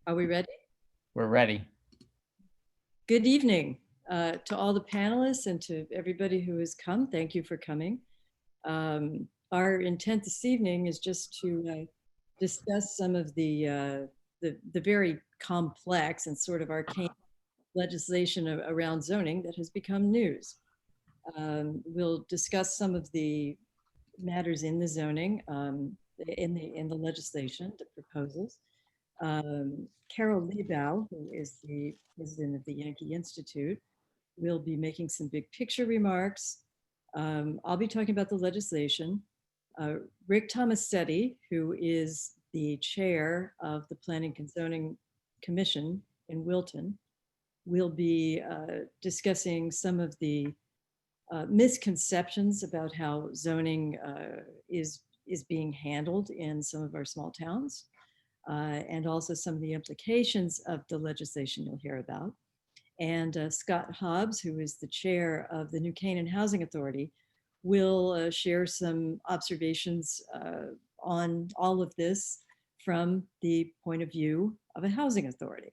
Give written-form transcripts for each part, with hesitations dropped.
Are we ready? We're ready. Good evening to all the panelists and to everybody who has come. Thank you for coming. Our intent this evening is just to discuss some of the very complex and sort of arcane legislation around zoning that has become news. We'll discuss some of the matters in the zoning, in the legislation, the proposals. Carol Liebau, who is the president of the Yankee Institute, will be making some big picture remarks. I'll be talking about the legislation. Rick Tomasetti, who is the chair of the Planning and Zoning Commission in Wilton, will be discussing some of the misconceptions about how zoning is being handled in some of our small towns. And also some of the implications of the legislation you'll hear about. And Scott Hobbs, who is the chair of the New Canaan Housing Authority, will share some observations on all of this from the point of view of a housing authority.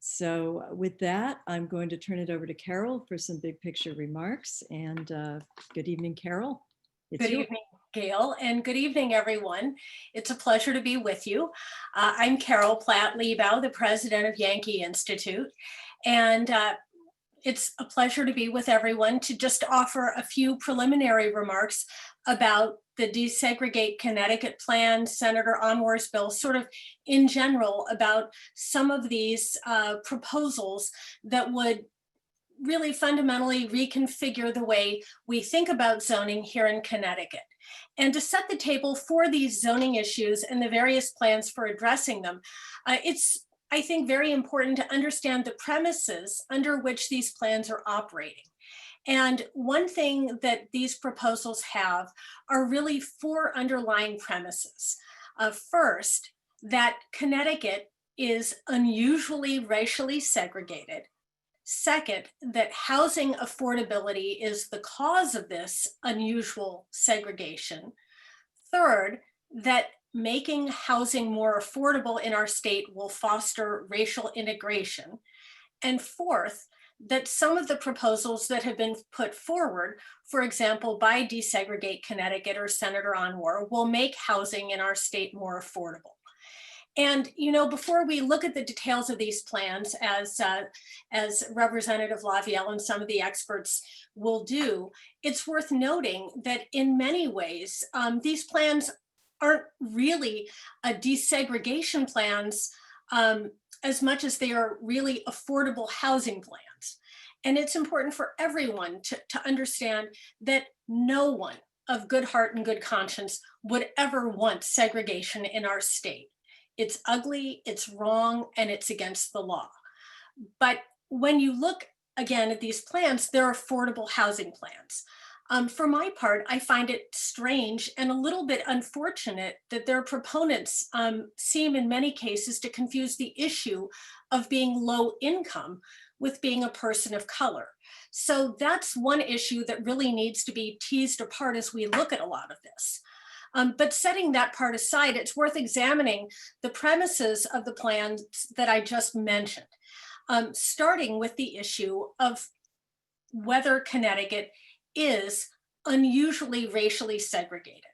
So with that, I'm going to turn it over to Carol for some big picture remarks. And good evening, Carol. Good evening, Gail, and good evening, everyone. It's a pleasure to be with you. I'm Carol Platt-Liebau, the president of Yankee Institute, and it's a pleasure to be with everyone to just offer a few preliminary remarks about the Desegregate Connecticut plan, Senator Anwar's bill, sort of in general about some of these proposals that would really fundamentally reconfigure the way we think about zoning here in Connecticut. And to set the table for these zoning issues and the various plans for addressing them, it's, I think, very important to understand the premises under which these plans are operating. And one thing that these proposals have are really four underlying premises. First, that Connecticut is unusually racially segregated. Second, that housing affordability is the cause of this unusual segregation. Third, that making housing more affordable in our state will foster racial integration. And fourth, that some of the proposals that have been put forward, for example, by Desegregate Connecticut or Senator Anwar, will make housing in our state more affordable. And, you know, before we look at the details of these plans, as Representative Lavielle and some of the experts will do, it's worth noting that in many ways, these plans aren't really desegregation plans as much as they are really affordable housing plans. And it's important for everyone to understand that no one of good heart and good conscience would ever want segregation in our state. It's ugly, it's wrong, and it's against the law. But when you look again at these plans, they're affordable housing plans. For my part, I find it strange and a little bit unfortunate that their proponents seem in many cases to confuse the issue of being low income with being a person of color. So that's one issue that really needs to be teased apart as we look at a lot of this. But setting that part aside, it's worth examining the premises of the plans that I just mentioned, starting with the issue of whether Connecticut is unusually racially segregated.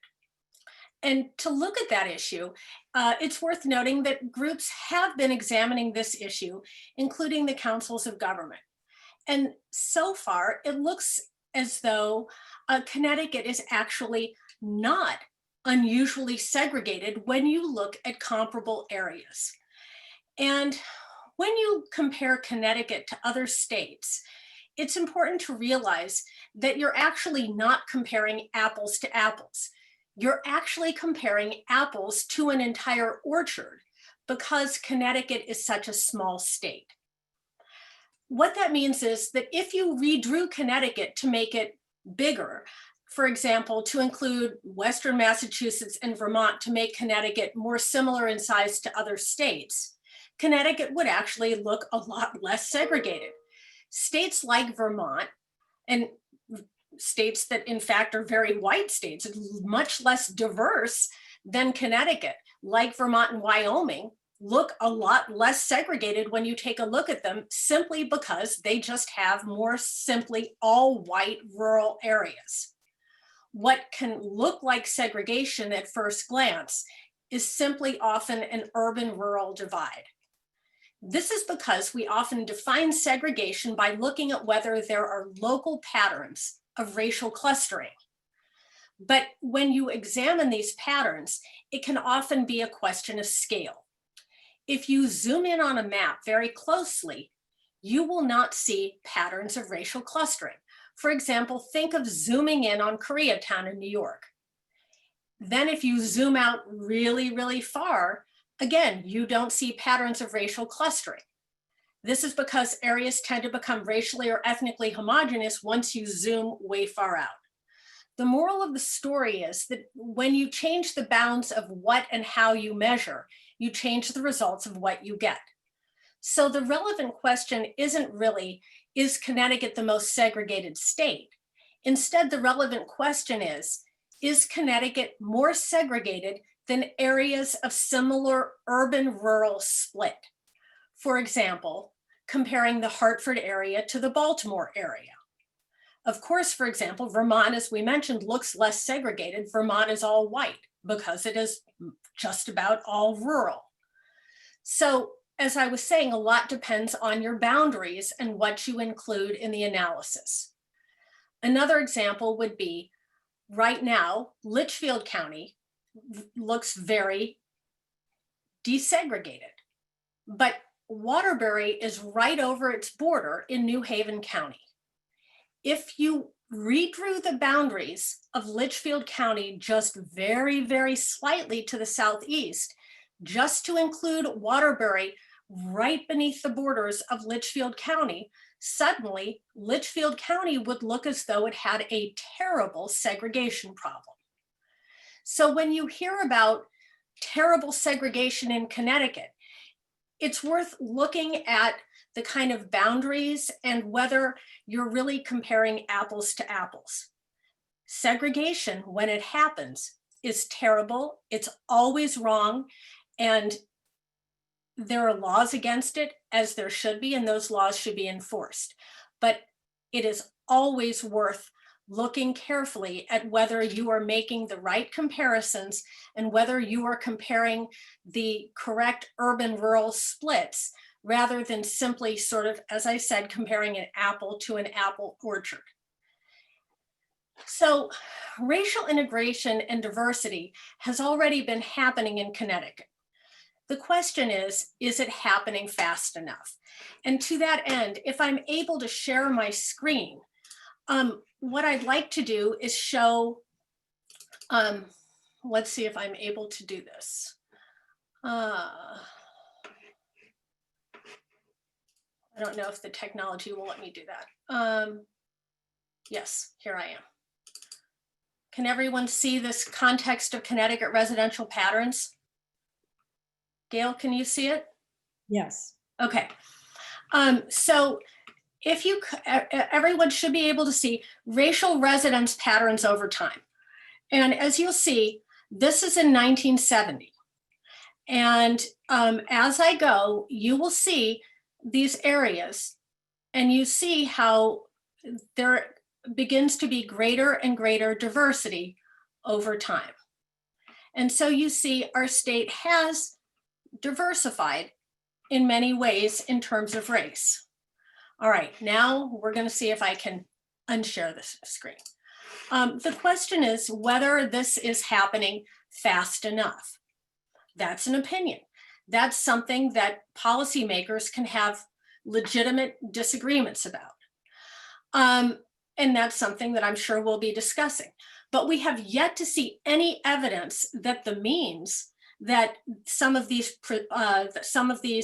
And to look at that issue, it's worth noting that groups have been examining this issue, including the councils of government. And so far, it looks as though Connecticut is actually not unusually segregated when you look at comparable areas. And when you compare Connecticut to other states, it's important to realize that you're actually not comparing apples to apples. You're actually comparing apples to an entire orchard because Connecticut is such a small state. What that means is that if you redrew Connecticut to make it bigger, for example, to include Western Massachusetts and Vermont to make Connecticut more similar in size to other states, Connecticut would actually look a lot less segregated. States like Vermont, and states that in fact are very white states, much less diverse than Connecticut, like Vermont and Wyoming, look a lot less segregated when you take a look at them, simply because they just have more simply all white rural areas. What can look like segregation at first glance is simply often an urban-rural divide. This is because we often define segregation by looking at whether there are local patterns of racial clustering. But when you examine these patterns, it can often be a question of scale. If you zoom in on a map very closely, you will not see patterns of racial clustering. For example, think of zooming in on Koreatown in New York. Then if you zoom out really, really far, again, you don't see patterns of racial clustering. This is because areas tend to become racially or ethnically homogeneous once you zoom way far out. The moral of the story is that when you change the bounds of what and how you measure, you change the results of what you get. So the relevant question isn't really, is Connecticut the most segregated state? Instead, the relevant question is Connecticut more segregated than areas of similar urban-rural split? For example, comparing the Hartford area to the Baltimore area. Of course, for example, Vermont, as we mentioned, looks less segregated. Vermont is all white because it is just about all rural. So as I was saying, a lot depends on your boundaries and what you include in the analysis. Another example would be, right now, Litchfield County looks very desegregated, but Waterbury is right over its border in New Haven County. If you redrew the boundaries of Litchfield County just very, very slightly to the southeast, just to include Waterbury right beneath the borders of Litchfield County, suddenly Litchfield County would look as though it had a terrible segregation problem. So when you hear about terrible segregation in Connecticut, it's worth looking at the kind of boundaries and whether you're really comparing apples to apples. Segregation, when it happens, is terrible. It's always wrong. And there are laws against it, as there should be, and those laws should be enforced. But it is always worth looking carefully at whether you are making the right comparisons and whether you are comparing the correct urban-rural splits rather than simply sort of, as I said, comparing an apple to an apple orchard. So racial integration and diversity has already been happening in Connecticut. The question is it happening fast enough? And to that end, if I'm able to share my screen, what I'd like to do is show, let's see if I'm able to do this. I don't know if the technology will let me do that. Yes, here I am. Can everyone see this context of Connecticut residential patterns? Gail, can you see it? Yes. Okay. So if you, everyone should be able to see racial residence patterns over time. And as you'll see, this is in 1970. And as I go, you will see these areas and you see how there begins to be greater and greater diversity over time. And so you see our state has diversified in many ways in terms of race. All right, now we're going to see if I can unshare this screen. The question is whether this is happening fast enough. That's an opinion. That's something that policymakers can have legitimate disagreements about. And that's something that I'm sure we'll be discussing. But we have yet to see any evidence that the means that some of these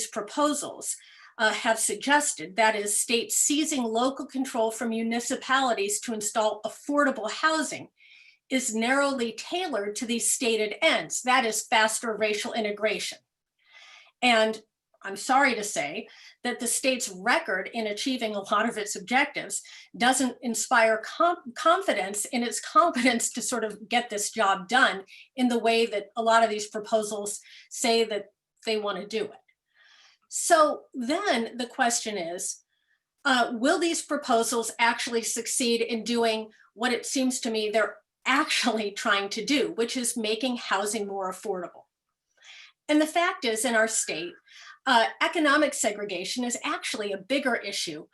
proposals have suggested, that is, states seizing local control from municipalities to install affordable housing, is narrowly tailored to these stated ends, that is, faster racial integration. And I'm sorry to say that the state's record in achieving a lot of its objectives doesn't inspire confidence in its competence to sort of get this job done in the way that a lot of these proposals say that they want to do it. So then the question is, will these proposals actually succeed in doing what it seems to me they're actually trying to do, which is making housing more affordable? And the fact is, in our state, economic segregation is actually a bigger issue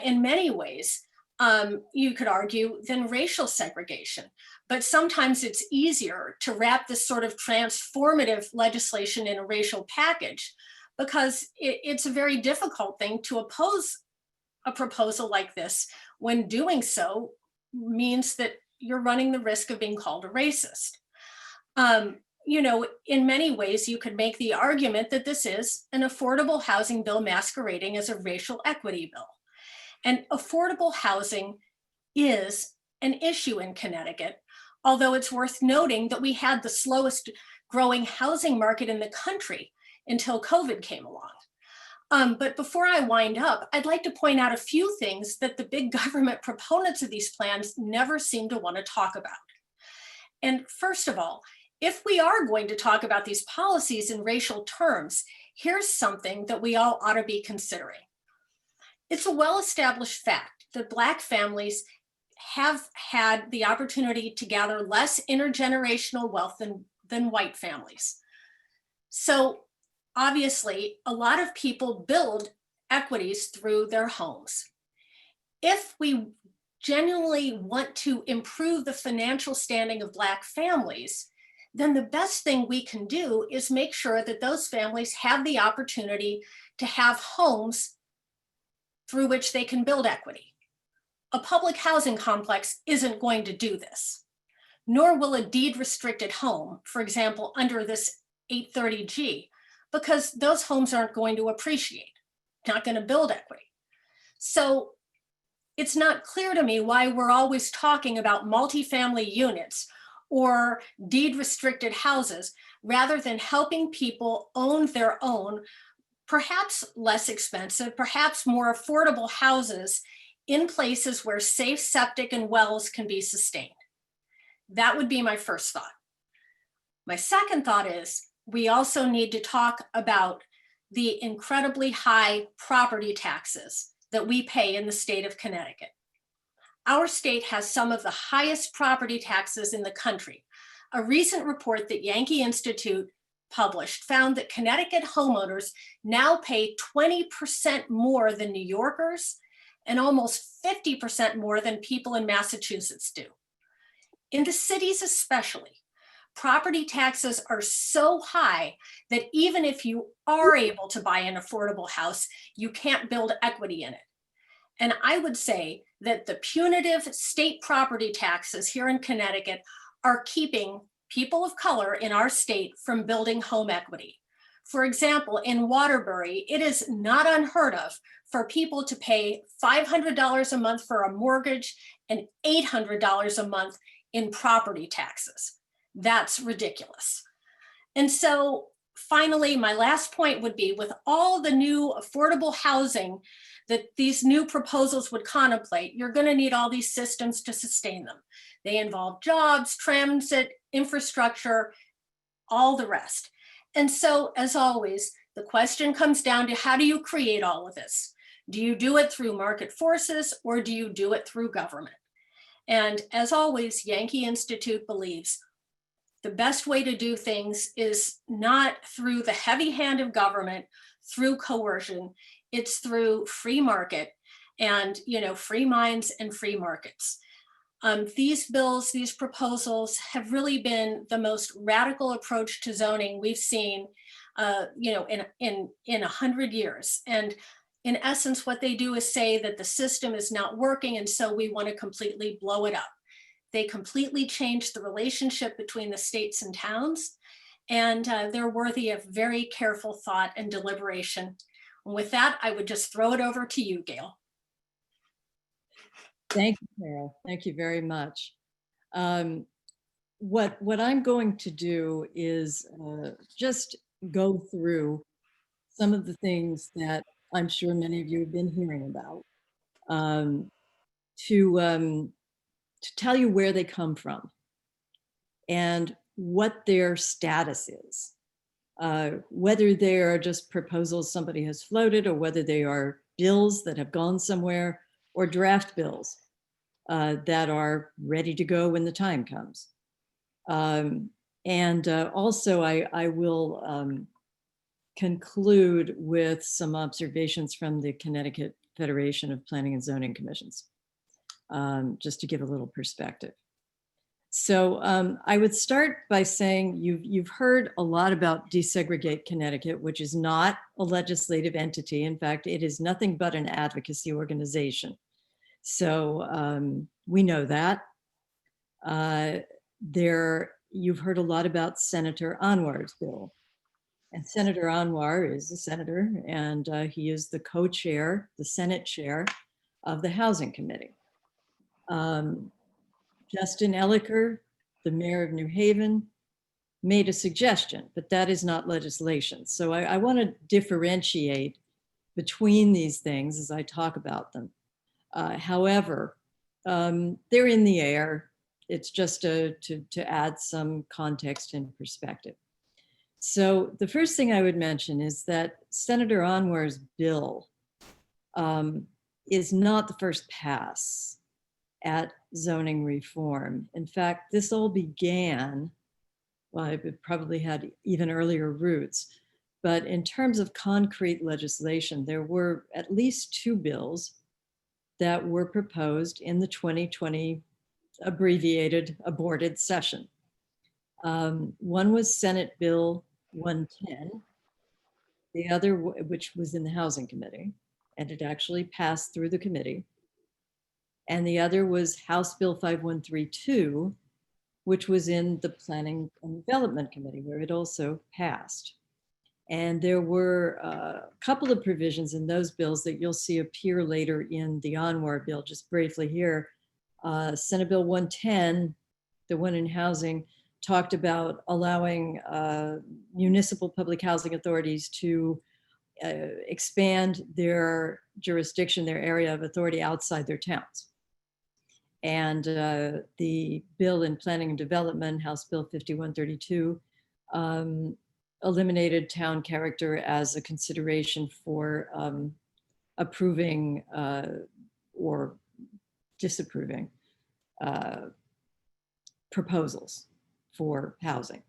in many ways, you could argue, than racial segregation. But sometimes it's easier to wrap this sort of transformative legislation in a racial package because it's a very difficult thing to oppose a proposal like this when doing so means that you're running the risk of being called a racist. You know, in many ways, you could make the argument that this is an affordable housing bill masquerading as a racial equity bill. And affordable housing is an issue in Connecticut, although it's worth noting that we had the slowest growing housing market in the country until COVID came along. But before I wind up, I'd like to point out a few things that the big government proponents of these plans never seem to want to talk about. And first of all, if we are going to talk about these policies in racial terms, here's something that we all ought to be considering. It's a well-established fact that Black families have had the opportunity to gather less intergenerational wealth than white families. So obviously, a lot of people build equities through their homes. If we genuinely want to improve the financial standing of Black families, then the best thing we can do is make sure that those families have the opportunity to have homes through which they can build equity. A public housing complex isn't going to do this, nor will a deed restricted home, for example, under this 830G, because those homes aren't going to appreciate, not going to build equity. So it's not clear to me why we're always talking about multifamily units or deed restricted houses rather than helping people own their own, perhaps less expensive, perhaps more affordable houses in places where safe septic and wells can be sustained. That would be my first thought. My second thought is we also need to talk about the incredibly high property taxes that we pay in the state of Connecticut. Our state has some of the highest property taxes in the country. A recent report that Yankee Institute published found that Connecticut homeowners now pay 20% more than New Yorkers and almost 50% more than people in Massachusetts do. In the cities especially, property taxes are so high that even if you are able to buy an affordable house, you can't build equity in it. And I would say that the punitive state property taxes here in Connecticut are keeping people of color in our state from building home equity. For example, in Waterbury, it is not unheard of for people to pay $500 a month for a mortgage and $800 a month in property taxes. That's ridiculous. And so finally, my last point would be, with all the new affordable housing that these new proposals would contemplate, you're going to need all these systems to sustain them. They involve jobs, transit, infrastructure, all the rest. And so, as always, the question comes down to, how do you create all of this? Do you do it through market forces, or do you do it through government? And as always, Yankee Institute believes the best way to do things is not through the heavy hand of government, through coercion. It's through free market and, free minds and free markets. These bills, these proposals have really been the most radical approach to zoning we've seen, in 100 years. And in essence, what they do is say that the system is not working, and so we want to completely blow it up. They completely changed the relationship between the states and towns, and they're worthy of very careful thought and deliberation. And with that, I would just throw it over to you, Gail. Thank you, Carol. Thank you very much. What I'm going to do is just go through some of the things that I'm sure many of you have been hearing about, to tell you where they come from and what their status is. whether they are just proposals somebody has floated or whether they are bills that have gone somewhere or draft bills that are ready to go when the time comes. Also, I will conclude with some observations from the Connecticut Federation of Planning and Zoning Commissions, just to give a little perspective. So I would start by saying you've heard a lot about Desegregate Connecticut, which is not a legislative entity. In fact, it is nothing but an advocacy organization. So we know that. You've heard a lot about Senator Anwar's bill. And Senator Anwar is a senator, and he is the co-chair, the Senate chair of the Housing Committee. Justin Elicker, the mayor of New Haven, made a suggestion, but that is not legislation. So I want to differentiate between these things as I talk about them. However, they're in the air. It's just to add some context and perspective. So the first thing I would mention is that Senator Anwar's bill is not the first pass at zoning reform. In fact, this all began, well, it probably had even earlier roots, but in terms of concrete legislation, there were at least 2 bills that were proposed in the 2020 abbreviated aborted session. One was Senate Bill 110, the other, which was in the Housing Committee, and it actually passed through the committee. And the other was House Bill 5132, which was in the Planning and Development Committee, where it also passed. And there were a couple of provisions in those bills that you'll see appear later in the Anwar bill. Just briefly here, Senate Bill 110, the one in housing, talked about allowing municipal public housing authorities to expand their jurisdiction, their area of authority outside their towns. And the bill in planning and development, House Bill 5132, eliminated town character as a consideration for approving or disapproving proposals for housing.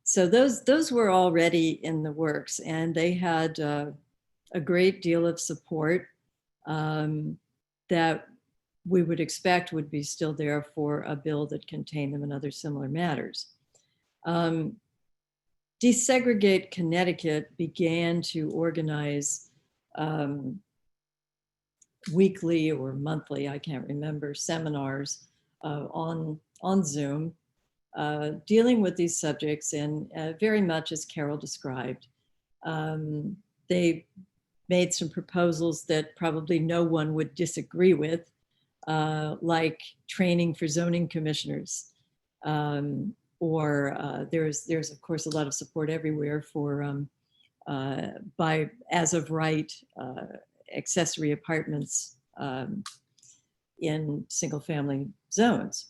So those were already in the works, and they had a great deal of support that we would expect would be still there for a bill that contained them and other similar matters. Desegregate Connecticut began to organize weekly or monthly, I can't remember, seminars on Zoom, dealing with these subjects, and very much as Carol described. They made some proposals that probably no one would disagree with, like training for zoning commissioners, or there's of course a lot of support everywhere for by as of right accessory apartments in single family zones.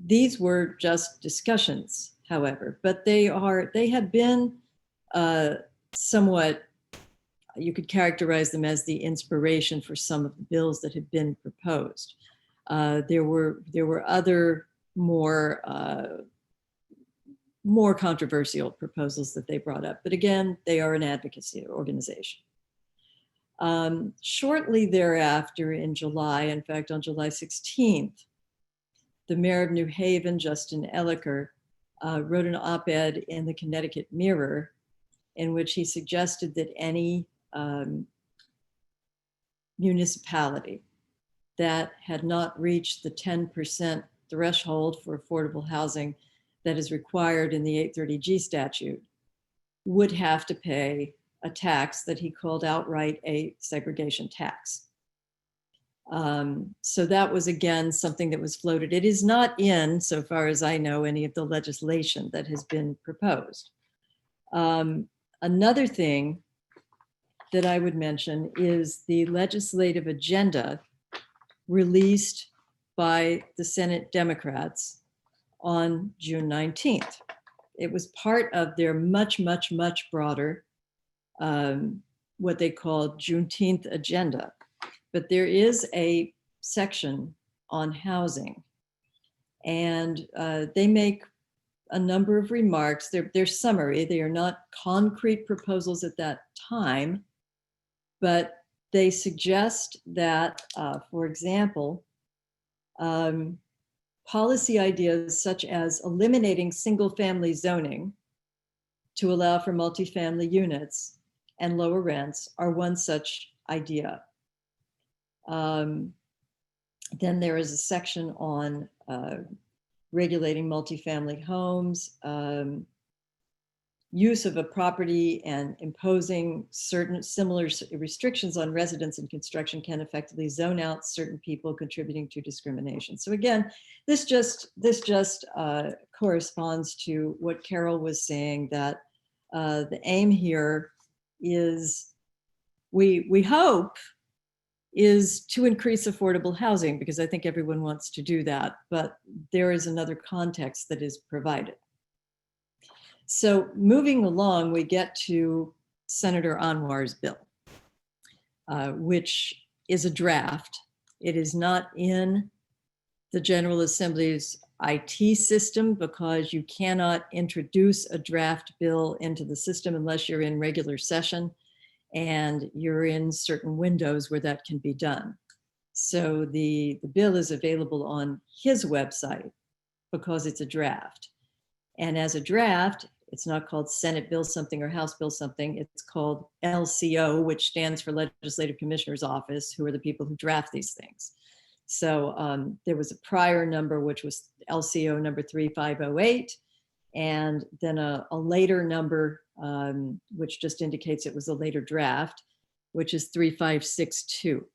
These were just discussions, however, but they have been somewhat, you could characterize them as the inspiration for some of the bills that had been proposed. There were other more controversial proposals that they brought up, but again, they are an advocacy organization. Shortly thereafter, in July, in fact, on July 16th, the mayor of New Haven, Justin Elicker, wrote an op-ed in the Connecticut Mirror in which he suggested that any municipality that had not reached the 10% threshold for affordable housing that is required in the 830G statute would have to pay a tax that he called outright a segregation tax. So that was, again, something that was floated. It is not in, so far as I know, any of the legislation that has been proposed. Another thing that I would mention is the legislative agenda released by the Senate Democrats on June 19th. it was part of their much, much, much broader, what they call Juneteenth agenda. But there is a section on housing, and they make a number of remarks. They're summary. They are not concrete proposals at that time, but they suggest that, for example, policy ideas such as eliminating single-family zoning to allow for multifamily units and lower rents are one such idea. Then there is a section on regulating multifamily homes, use of a property and imposing certain similar restrictions on residents and construction can effectively zone out certain people contributing to discrimination. So again, this just corresponds to what Carol was saying, that the aim here is, we hope, is to increase affordable housing, because I think everyone wants to do that, but there is another context that is provided. So moving along, we get to Senator Anwar's bill, which is a draft. It is not in the General Assembly's IT system, because you cannot introduce a draft bill into the system unless you're in regular session and you're in certain windows where that can be done. So the bill is available on his website because it's a draft. And as a draft, it's not called Senate Bill something or House Bill something. It's called LCO, which stands for Legislative Commissioner's Office, who are the people who draft these things. So there was a prior number, which was LCO number 3508, and then a later number, which just indicates it was a later draft, which is 3562.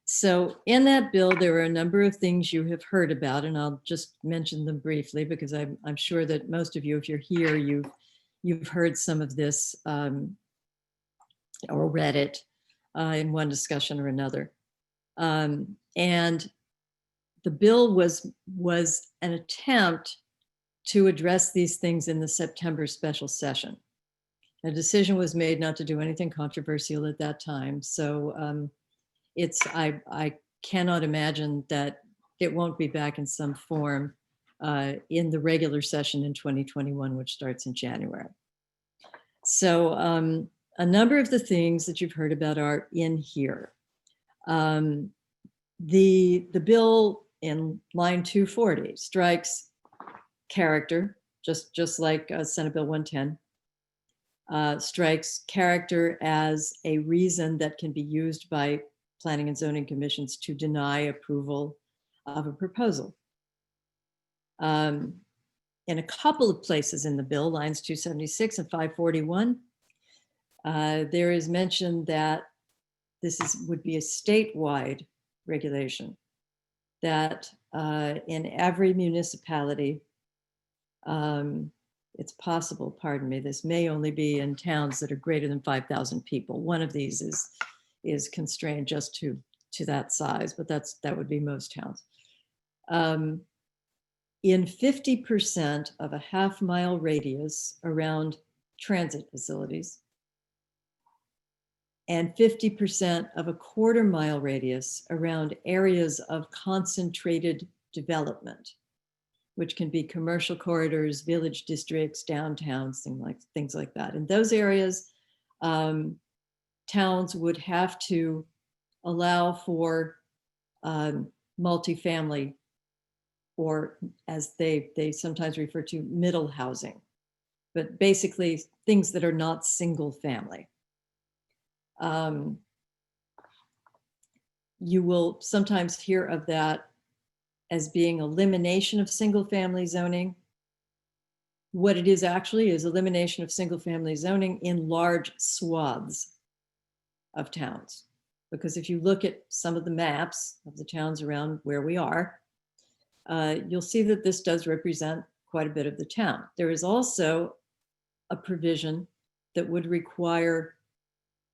So in that bill, there are a number of things you have heard about, and I'll just mention them briefly, because I'm sure that most of you, if you're here, you've heard some of this or read it in one discussion or another. And the bill was an attempt to address these things in the September special session. A decision was made not to do anything controversial at that time. So I cannot imagine that it won't be back in some form in the regular session in 2021, which starts in January. So a number of the things that you've heard about are in here. The bill in line 240 strikes character, just like Senate Bill 110, strikes character as a reason that can be used by planning and zoning commissions to deny approval of a proposal. In a couple of places in the bill, lines 276 and 541, there is mention that this would be a statewide regulation, that in every municipality, it's possible, pardon me, this may only be in towns that are greater than 5,000 people. One of these is constrained just to that size, but that would be most towns. In 50% of a half-mile radius around transit facilities, and 50% of a quarter-mile radius around areas of concentrated development, which can be commercial corridors, village districts, downtowns, things like that. In those areas, towns would have to allow for multifamily, or as they sometimes refer to, middle housing, but basically things that are not single family. You will sometimes hear of that as being elimination of single family zoning. What it is actually is elimination of single family zoning in large swaths of towns. Because if you look at some of the maps of the towns around where we are, you'll see that this does represent quite a bit of the town. There is also a provision that would require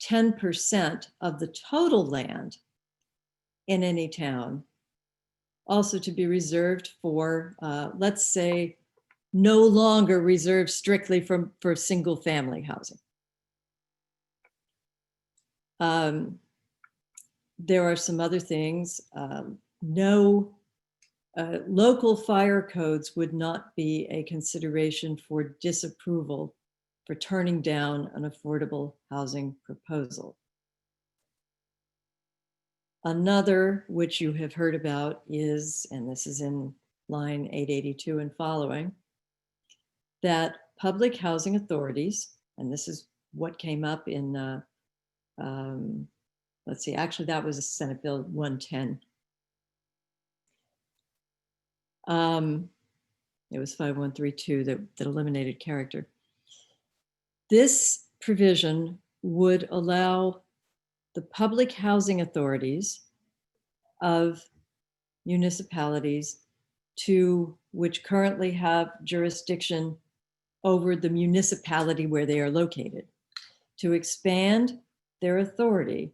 10% of the total land in any town also to be reserved for, let's say, no longer reserved strictly for single family housing. There are some other things. Local fire codes would not be a consideration for disapproval for turning down an affordable housing proposal. Another, which you have heard about, is, and this is in line 882 and following, that public housing authorities, and this is what came up in, let's see, actually that was a Senate Bill 110. It was 5132 that eliminated character. This provision would allow the public housing authorities of municipalities which currently have jurisdiction over the municipality where they are located, to expand their authority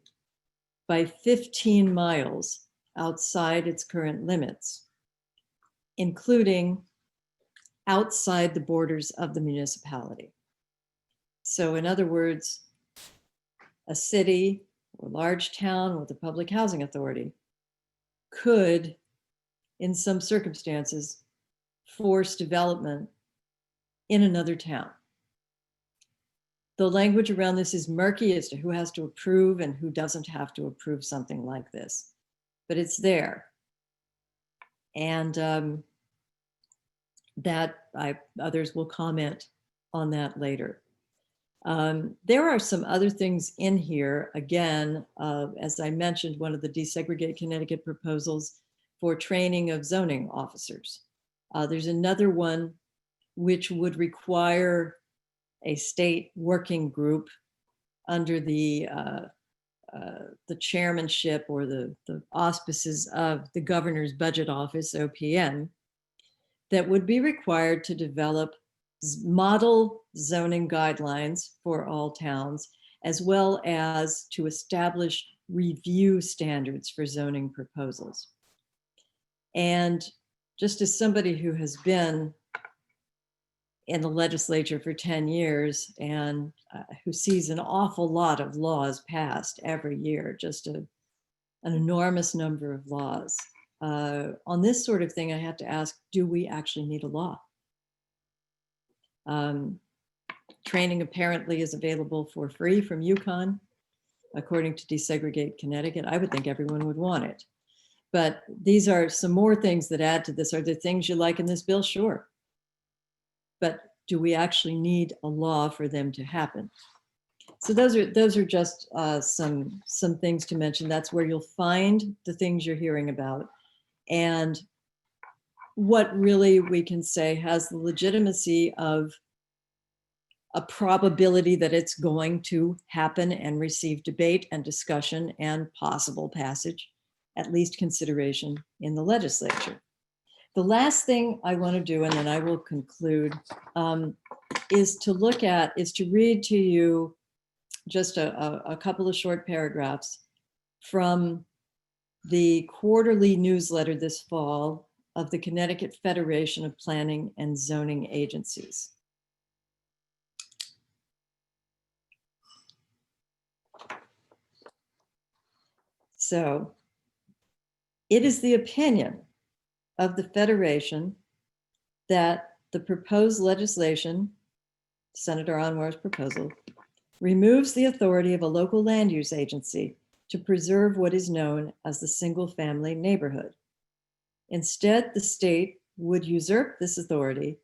by 15 miles outside its current limits, including outside the borders of the municipality. So in other words, a city or large town with a public housing authority could, in some circumstances, force development in another town. The language around this is murky as to who has to approve and who doesn't have to approve something like this, but it's there. And others will comment on that later. There are some other things in here. Again, as I mentioned, one of the Desegregate Connecticut proposals for training of zoning officers. There's another one which would require a state working group under the chairmanship or the auspices of the Governor's Budget Office, OPM, that would be required to develop model zoning guidelines for all towns, as well as to establish review standards for zoning proposals. And just as somebody who has been in the legislature for 10 years and who sees an awful lot of laws passed every year, just an enormous number of laws. On this sort of thing, I have to ask, do we actually need a law? Training apparently is available for free from UConn, according to Desegregate Connecticut. I would think everyone would want it. But these are some more things that add to this. Are there things you like in this bill? Sure. But do we actually need a law for them to happen? So those are just some things to mention. That's where you'll find the things you're hearing about. And what really we can say has the legitimacy of a probability that it's going to happen and receive debate and discussion and possible passage, at least consideration in the legislature. The last thing I want to do, and then I will conclude, is to read to you just a couple of short paragraphs from the quarterly newsletter this fall of the Connecticut Federation of Planning and Zoning Agencies. So, it is the opinion of the Federation that the proposed legislation, Senator Anwar's proposal, removes the authority of a local land use agency to preserve what is known as the single-family neighborhood. Instead, the state would usurp this authority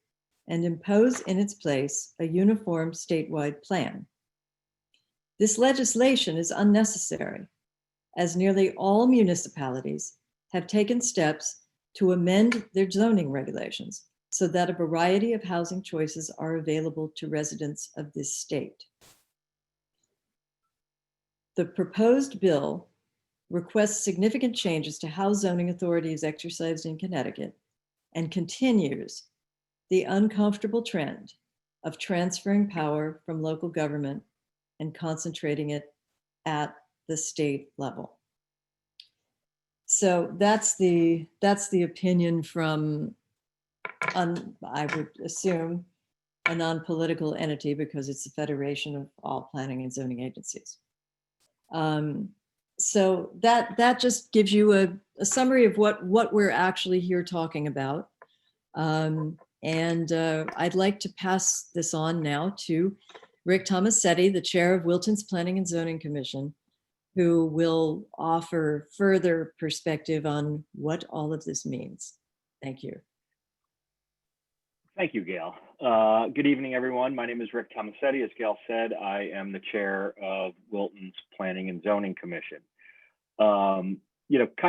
and impose in its place a uniform statewide plan. This legislation is unnecessary, as nearly all municipalities have taken steps to amend their zoning regulations so that a variety of housing choices are available to residents of this state. The proposed bill requests significant changes to how zoning authority is exercised in Connecticut and continues the uncomfortable trend of transferring power from local government and concentrating it at the state level. So that's the opinion from I would assume, a non-political entity because it's a federation of all planning and zoning agencies. So that just gives you a summary of what we're actually here talking about. I'd like to pass this on now to Rick Tomasetti, the chair of Wilton's Planning and Zoning Commission, who will offer further perspective on what all of this means. Thank you. Thank you, Gail. Good evening, everyone. My name is Rick Tomasetti. As Gail said, I am the chair of Wilton's Planning and Zoning Commission. Kind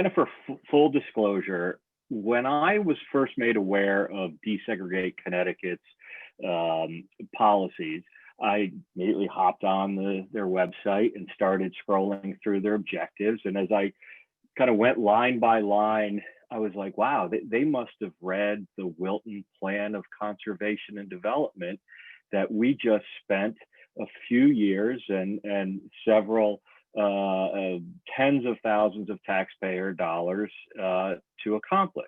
of for full disclosure, when I was first made aware of Desegregate Connecticut's policies, I immediately hopped on their website and started scrolling through their objectives. And as I kind of went line by line, I was like, wow, they must have read the Wilton Plan of Conservation and Development that we just spent a few years and several tens of thousands of taxpayer dollars to accomplish.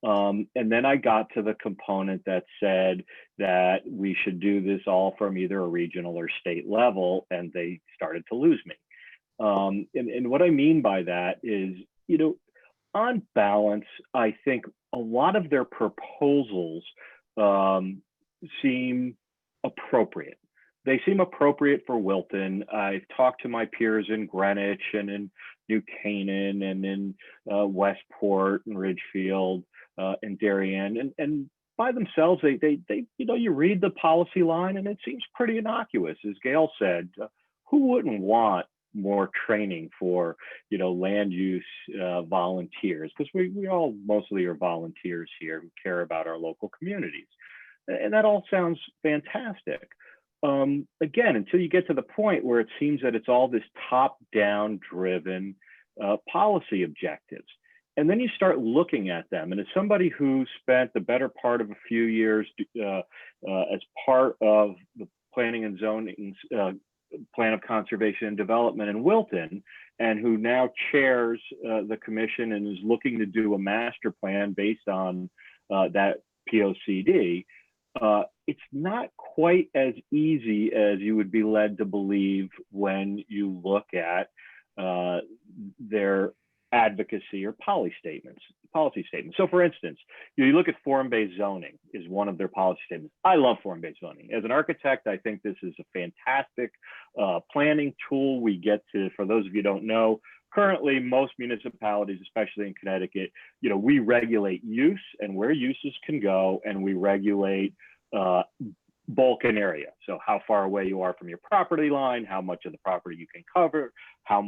And then I got to the component that said that we should do this all from either a regional or state level, and they started to lose me. And what I mean by that is, on balance, I think a lot of their proposals seem appropriate. They seem appropriate for Wilton. I've talked to my peers in Greenwich and in New Canaan and in Westport and Ridgefield and Darien, and by themselves, they you read the policy line and it seems pretty innocuous. As Gail said, who wouldn't want more training for land use volunteers, because we all mostly are volunteers here who care about our local communities, and that all sounds fantastic. Again, until you get to the point where it seems that it's all this top-down driven policy objectives, and then you start looking at them, and as somebody who spent the better part of a few years as part of the planning and zoning Plan of Conservation and Development in Wilton, and who now chairs the commission and is looking to do a master plan based on that POCD, it's not quite as easy as you would be led to believe when you look at their advocacy or policy statements. So for instance, you look at form-based zoning is one of their policy statements. I love form-based zoning. As an architect, I think this is a fantastic planning tool. We get to, for those of you who don't know, currently most municipalities, especially in Connecticut, we regulate use and where uses can go, and we regulate bulk and area. So how far away you are from your property line, how much of the property you can cover, how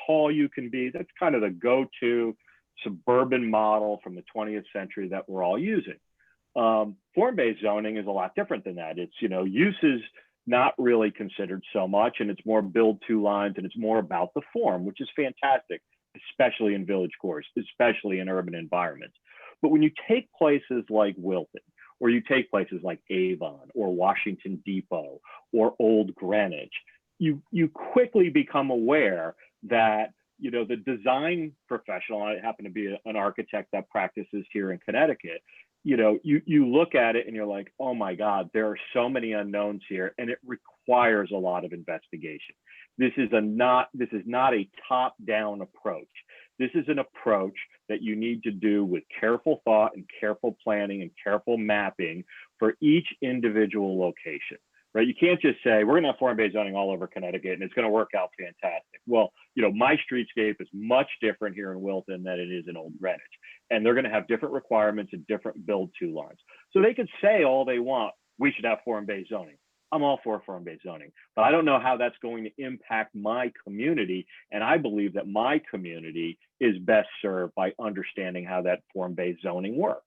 tall you can be. That's kind of the go-to suburban model from the 20th century that we're all using. Form-based zoning is a lot different than that. It's, use is not really considered so much, and it's more build two lines, and it's more about the form, which is fantastic, especially in village cores, especially in urban environments. But when you take places like Wilton, or you take places like Avon or Washington Depot or Old Greenwich, you quickly become aware that the design professional, I happen to be an architect that practices here in Connecticut, you look at it and you're like, oh my God, there are so many unknowns here, and it requires a lot of investigation. This is not a top-down approach. This is an approach that you need to do with careful thought and careful planning and careful mapping for each individual location, right? You can't just say, we're gonna have form-based zoning all over Connecticut and it's gonna work out fantastic. Well, my streetscape is much different here in Wilton than it is in Old Greenwich. And they're gonna have different requirements and different build two lines. So they could say all they want, we should have form-based zoning. I'm all for form-based zoning, but I don't know how that's going to impact my community. And I believe that my community is best served by understanding how that form-based zoning works.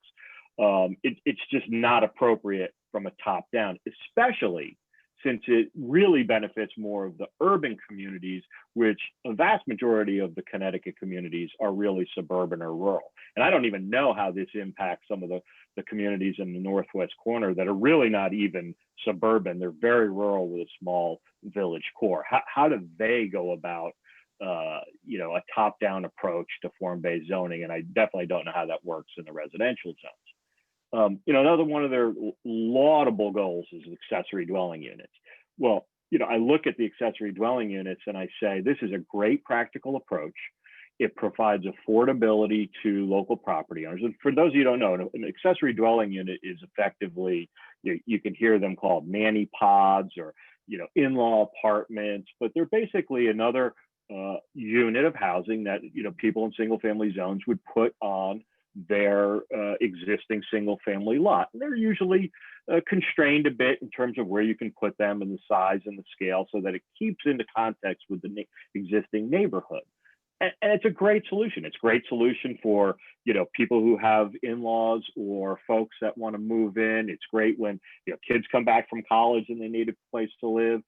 It's just not appropriate from a top down, especially since it really benefits more of the urban communities, which a vast majority of the Connecticut communities are really suburban or rural. And I don't even know how this impacts some of the communities in the northwest corner that are really not even suburban. They're very rural with a small village core. How do they go about a top-down approach to form-based zoning? And I definitely don't know how that works in the residential zones. Another one of their laudable goals is accessory dwelling units. Well, I look at the accessory dwelling units and I say, this is a great practical approach. It provides affordability to local property owners. And for those of you who don't know, an accessory dwelling unit is effectively, you can hear them called nanny pods or, in-law apartments, but they're basically another unit of housing that, people in single family zones would put on their existing single family lot. And they're usually constrained a bit in terms of where you can put them and the size and the scale so that it keeps into context with the existing neighborhood. And it's a great solution. It's a great solution for, people who have in-laws or folks that want to move in. It's great when, kids come back from college and they need a place to live.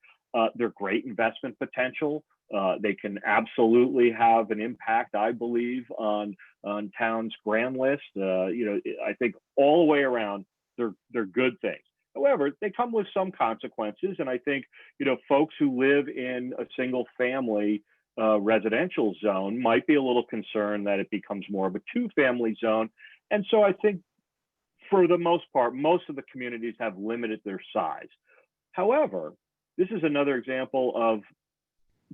They're great investment potential. They can absolutely have an impact, I believe, on town's grand list. I think all the way around, they're good things. However, they come with some consequences. And I think, folks who live in a single family residential zone might be a little concerned that it becomes more of a two-family zone. And so I think for the most part, most of the communities have limited their size. However, this is another example of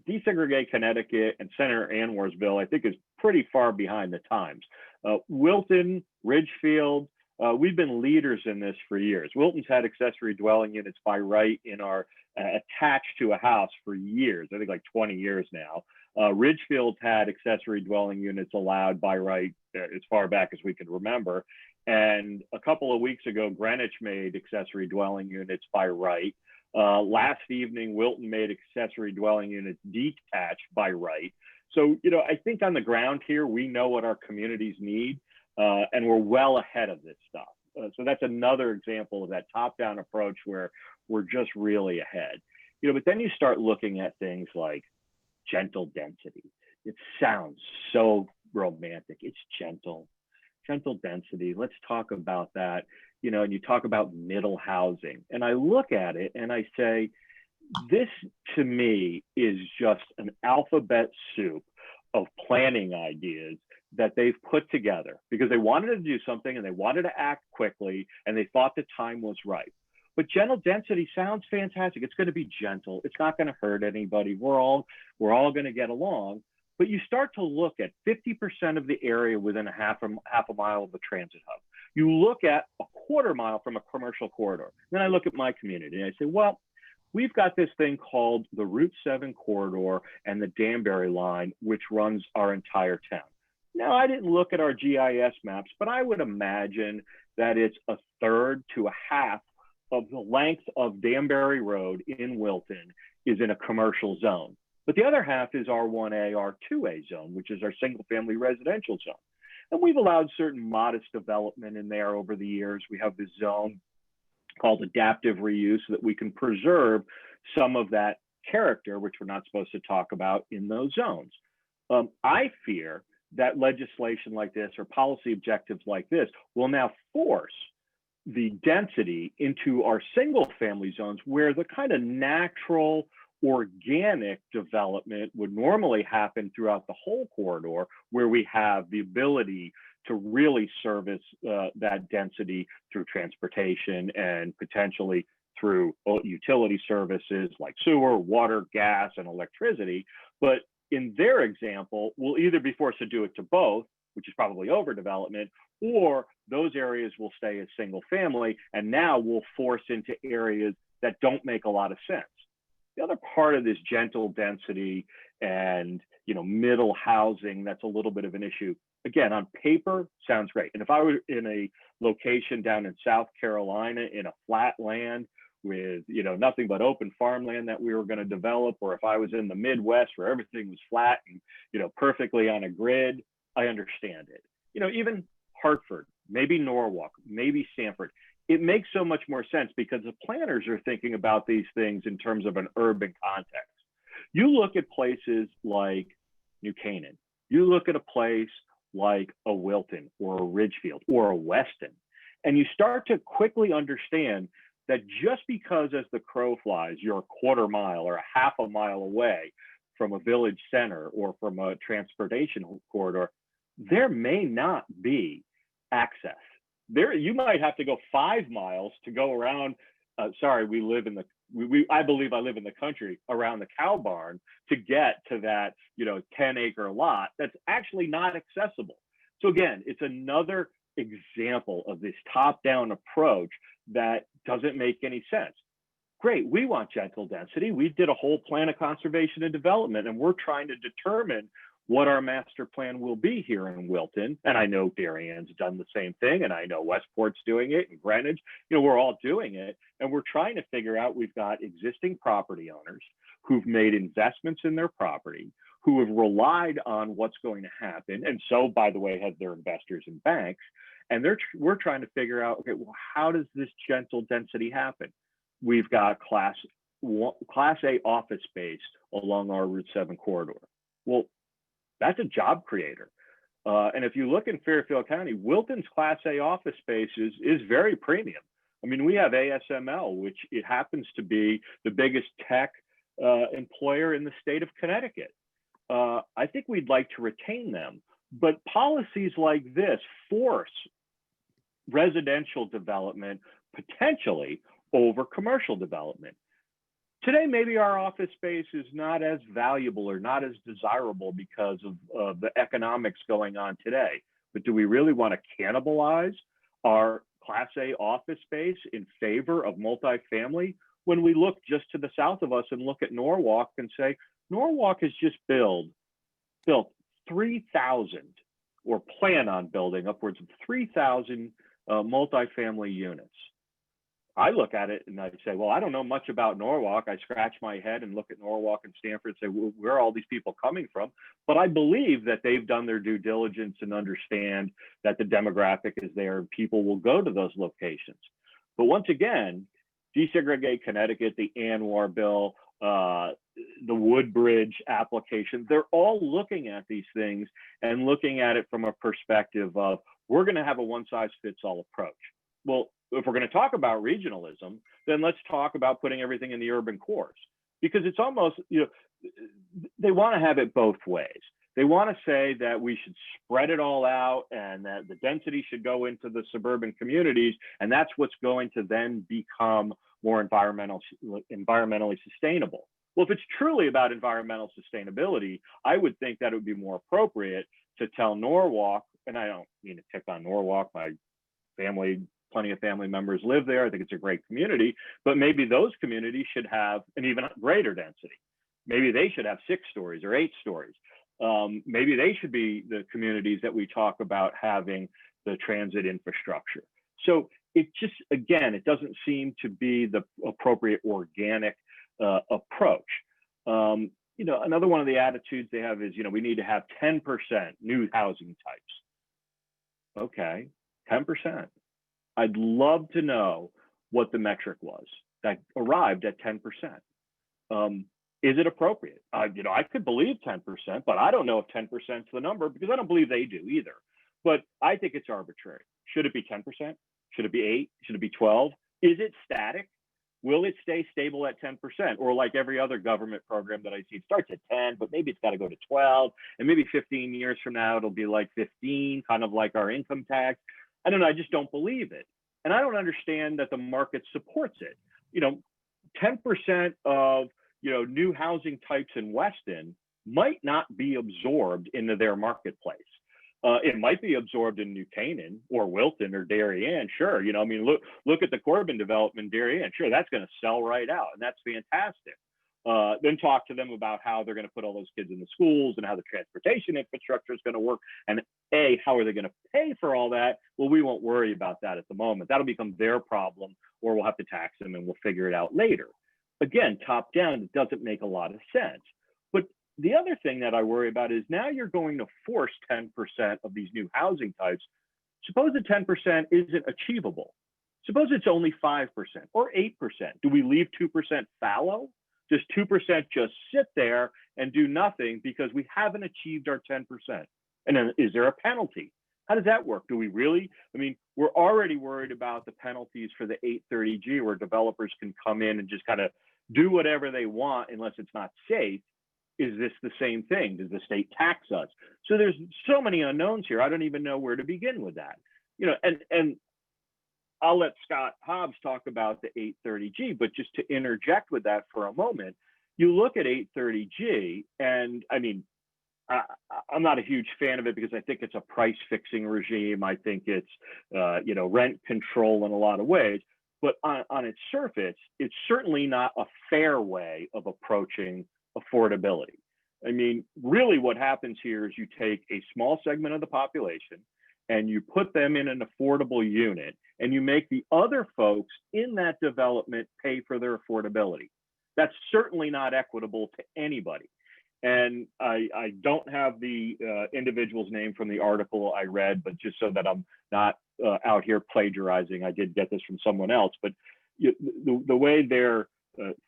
Desegregate Connecticut and Senator Anwar's bill, I think, is pretty far behind the times. Wilton, Ridgefield, we've been leaders in this for years. Wilton's had accessory dwelling units by right in our attached to a house for years, I think like 20 years now. Ridgefield's had accessory dwelling units allowed by right as far back as we can remember. And a couple of weeks ago, Greenwich made accessory dwelling units by right. Last evening, Wilton made accessory dwelling units detached by right. So, I think on the ground here, we know what our communities need, and we're well ahead of this stuff. So that's another example of that top-down approach where we're just really ahead. But then you start looking at things like gentle density. It sounds so romantic. It's gentle density. Let's talk about that. And you talk about middle housing. And I look at it and I say, this to me is just an alphabet soup of planning ideas that they've put together because they wanted to do something and they wanted to act quickly and they thought the time was right. But gentle density sounds fantastic. It's going to be gentle. It's not going to hurt anybody. We're all going to get along. But you start to look at 50% of the area within a half a mile of the transit hub. You look at a quarter mile from a commercial corridor. Then I look at my community and I say, well, we've got this thing called the Route 7 corridor and the Danbury line, which runs our entire town. Now, I didn't look at our GIS maps, but I would imagine that it's a third to a half of the length of Danbury Road in Wilton is in a commercial zone. But the other half is R1A, R2A zone, which is our single family residential zone. And we've allowed certain modest development in there over the years. We have this zone called adaptive reuse so that we can preserve some of that character, which we're not supposed to talk about in those zones. I fear that legislation like this or policy objectives like this will now force the density into our single family zones where the kind of natural organic development would normally happen throughout the whole corridor, where we have the ability to really service that density through transportation and potentially through utility services like sewer, water, gas, and electricity. But in their example, we'll either be forced to do it to both, which is probably overdevelopment, or those areas will stay as single family, and now we'll force into areas that don't make a lot of sense. The other part of this gentle density and middle housing that's a little bit of an issue, again, on paper, sounds great. And if I were in a location down in South Carolina in a flat land with nothing but open farmland that we were going to develop, or if I was in the Midwest where everything was flat and perfectly on a grid, I understand it. Even Hartford, maybe Norwalk, maybe Stamford. It makes so much more sense because the planners are thinking about these things in terms of an urban context. You look at places like New Canaan, you look at a place like a Wilton or a Ridgefield or a Weston, and you start to quickly understand that just because as the crow flies, you're a quarter mile or a half a mile away from a village center or from a transportation corridor, there may not be access there you might have to go 5 miles to go around. Sorry, we live in the I believe I live in the country, around the cow barn to get to that 10-acre lot that's actually not accessible. So again, it's another example of this top-down approach that doesn't make any sense. Great, we want gentle density. We did a whole plan of conservation and development, and we're trying to determine what our master plan will be here in Wilton. And I know Darien's done the same thing, and I know Westport's doing it, and Greenwich, we're all doing it. And we're trying to figure out, we've got existing property owners who've made investments in their property, who have relied on what's going to happen. And so, by the way, have their investors and banks. And we're trying to figure out, okay, well, how does this gentle density happen? We've got Class A office space along our Route 7 corridor. Well, that's a job creator. And if you look in Fairfield County, Wilton's Class A office space is very premium. I mean, we have ASML, which it happens to be the biggest tech employer in the state of Connecticut. I think we'd like to retain them, but policies like this force residential development potentially over commercial development. Today, maybe our office space is not as valuable or not as desirable because of the economics going on today. But do we really want to cannibalize our Class A office space in favor of multifamily when we look just to the south of us and look at Norwalk and say, Norwalk has just built 3,000 or plan on building upwards of 3,000 multifamily units. I look at it and I say, well, I don't know much about Norwalk. I scratch my head and look at Norwalk and Stamford and say, well, where are all these people coming from? But I believe that they've done their due diligence and understand that the demographic is there and people will go to those locations. But once again, Desegregate Connecticut, the Anwar bill, the Woodbridge application, they're all looking at these things and looking at it from a perspective of, we're going to have a one-size-fits-all approach. Well, if we're going to talk about regionalism, then let's talk about putting everything in the urban cores, because it's almost, they want to have it both ways. They want to say that we should spread it all out and that the density should go into the suburban communities, and that's what's going to then become more environmentally sustainable. Well, if it's truly about environmental sustainability, I would think that it would be more appropriate to tell Norwalk, and I don't mean to pick on Norwalk, my family, plenty of family members live there. I think it's a great community, but maybe those communities should have an even greater density. Maybe they should have 6 stories or 8 stories. Maybe they should be the communities that we talk about having the transit infrastructure. So it just, again, it doesn't seem to be the appropriate organic approach. Another one of the attitudes they have is, we need to have 10% new housing types. Okay, 10%. I'd love to know what the metric was that arrived at 10%. Is it appropriate? I could believe 10%, but I don't know if 10% is the number, because I don't believe they do either. But I think it's arbitrary. Should it be 10%? Should it be 8? Should it be 12? Is it static? Will it stay stable at 10%? Or like every other government program that I see, it starts at 10, but maybe it's got to go to 12. And maybe 15 years from now, it'll be like 15, kind of like our income tax. I don't know. I just don't believe it. And I don't understand that the market supports it. 10% of new housing types in Weston might not be absorbed into their marketplace. It might be absorbed in New Canaan or Wilton or Darien. Sure, look at the Corbin development in Darien. Sure, that's going to sell right out, and that's fantastic. Then talk to them about how they're going to put all those kids in the schools and how the transportation infrastructure is going to work. And how are they going to pay for all that? Well, we won't worry about that at the moment. That'll become their problem, or we'll have to tax them and we'll figure it out later. Again, top down, it doesn't make a lot of sense. But the other thing that I worry about is now you're going to force 10% of these new housing types. Suppose the 10% isn't achievable. Suppose it's only 5% or 8%. Do we leave 2% fallow? Does 2% just sit there and do nothing because we haven't achieved our 10%? And then is there a penalty? How does that work? Do we really? We're already worried about the penalties for the 830G, where developers can come in and just kind of do whatever they want unless it's not safe. Is this the same thing? Does the state tax us? So there's so many unknowns here. I don't even know where to begin with that. And I'll let Scott Hobbs talk about the 830G, but just to interject with that for a moment, you look at 830G, and I mean, I'm not a huge fan of it because I think it's a price fixing regime. I think it's, rent control in a lot of ways, but on its surface, it's certainly not a fair way of approaching affordability. I mean, really what happens here is you take a small segment of the population and you put them in an affordable unit and you make the other folks in that development pay for their affordability. That's certainly not equitable to anybody. And I don't have the individual's name from the article I read, but just so that I'm not out here plagiarizing, I did get this from someone else. But the way their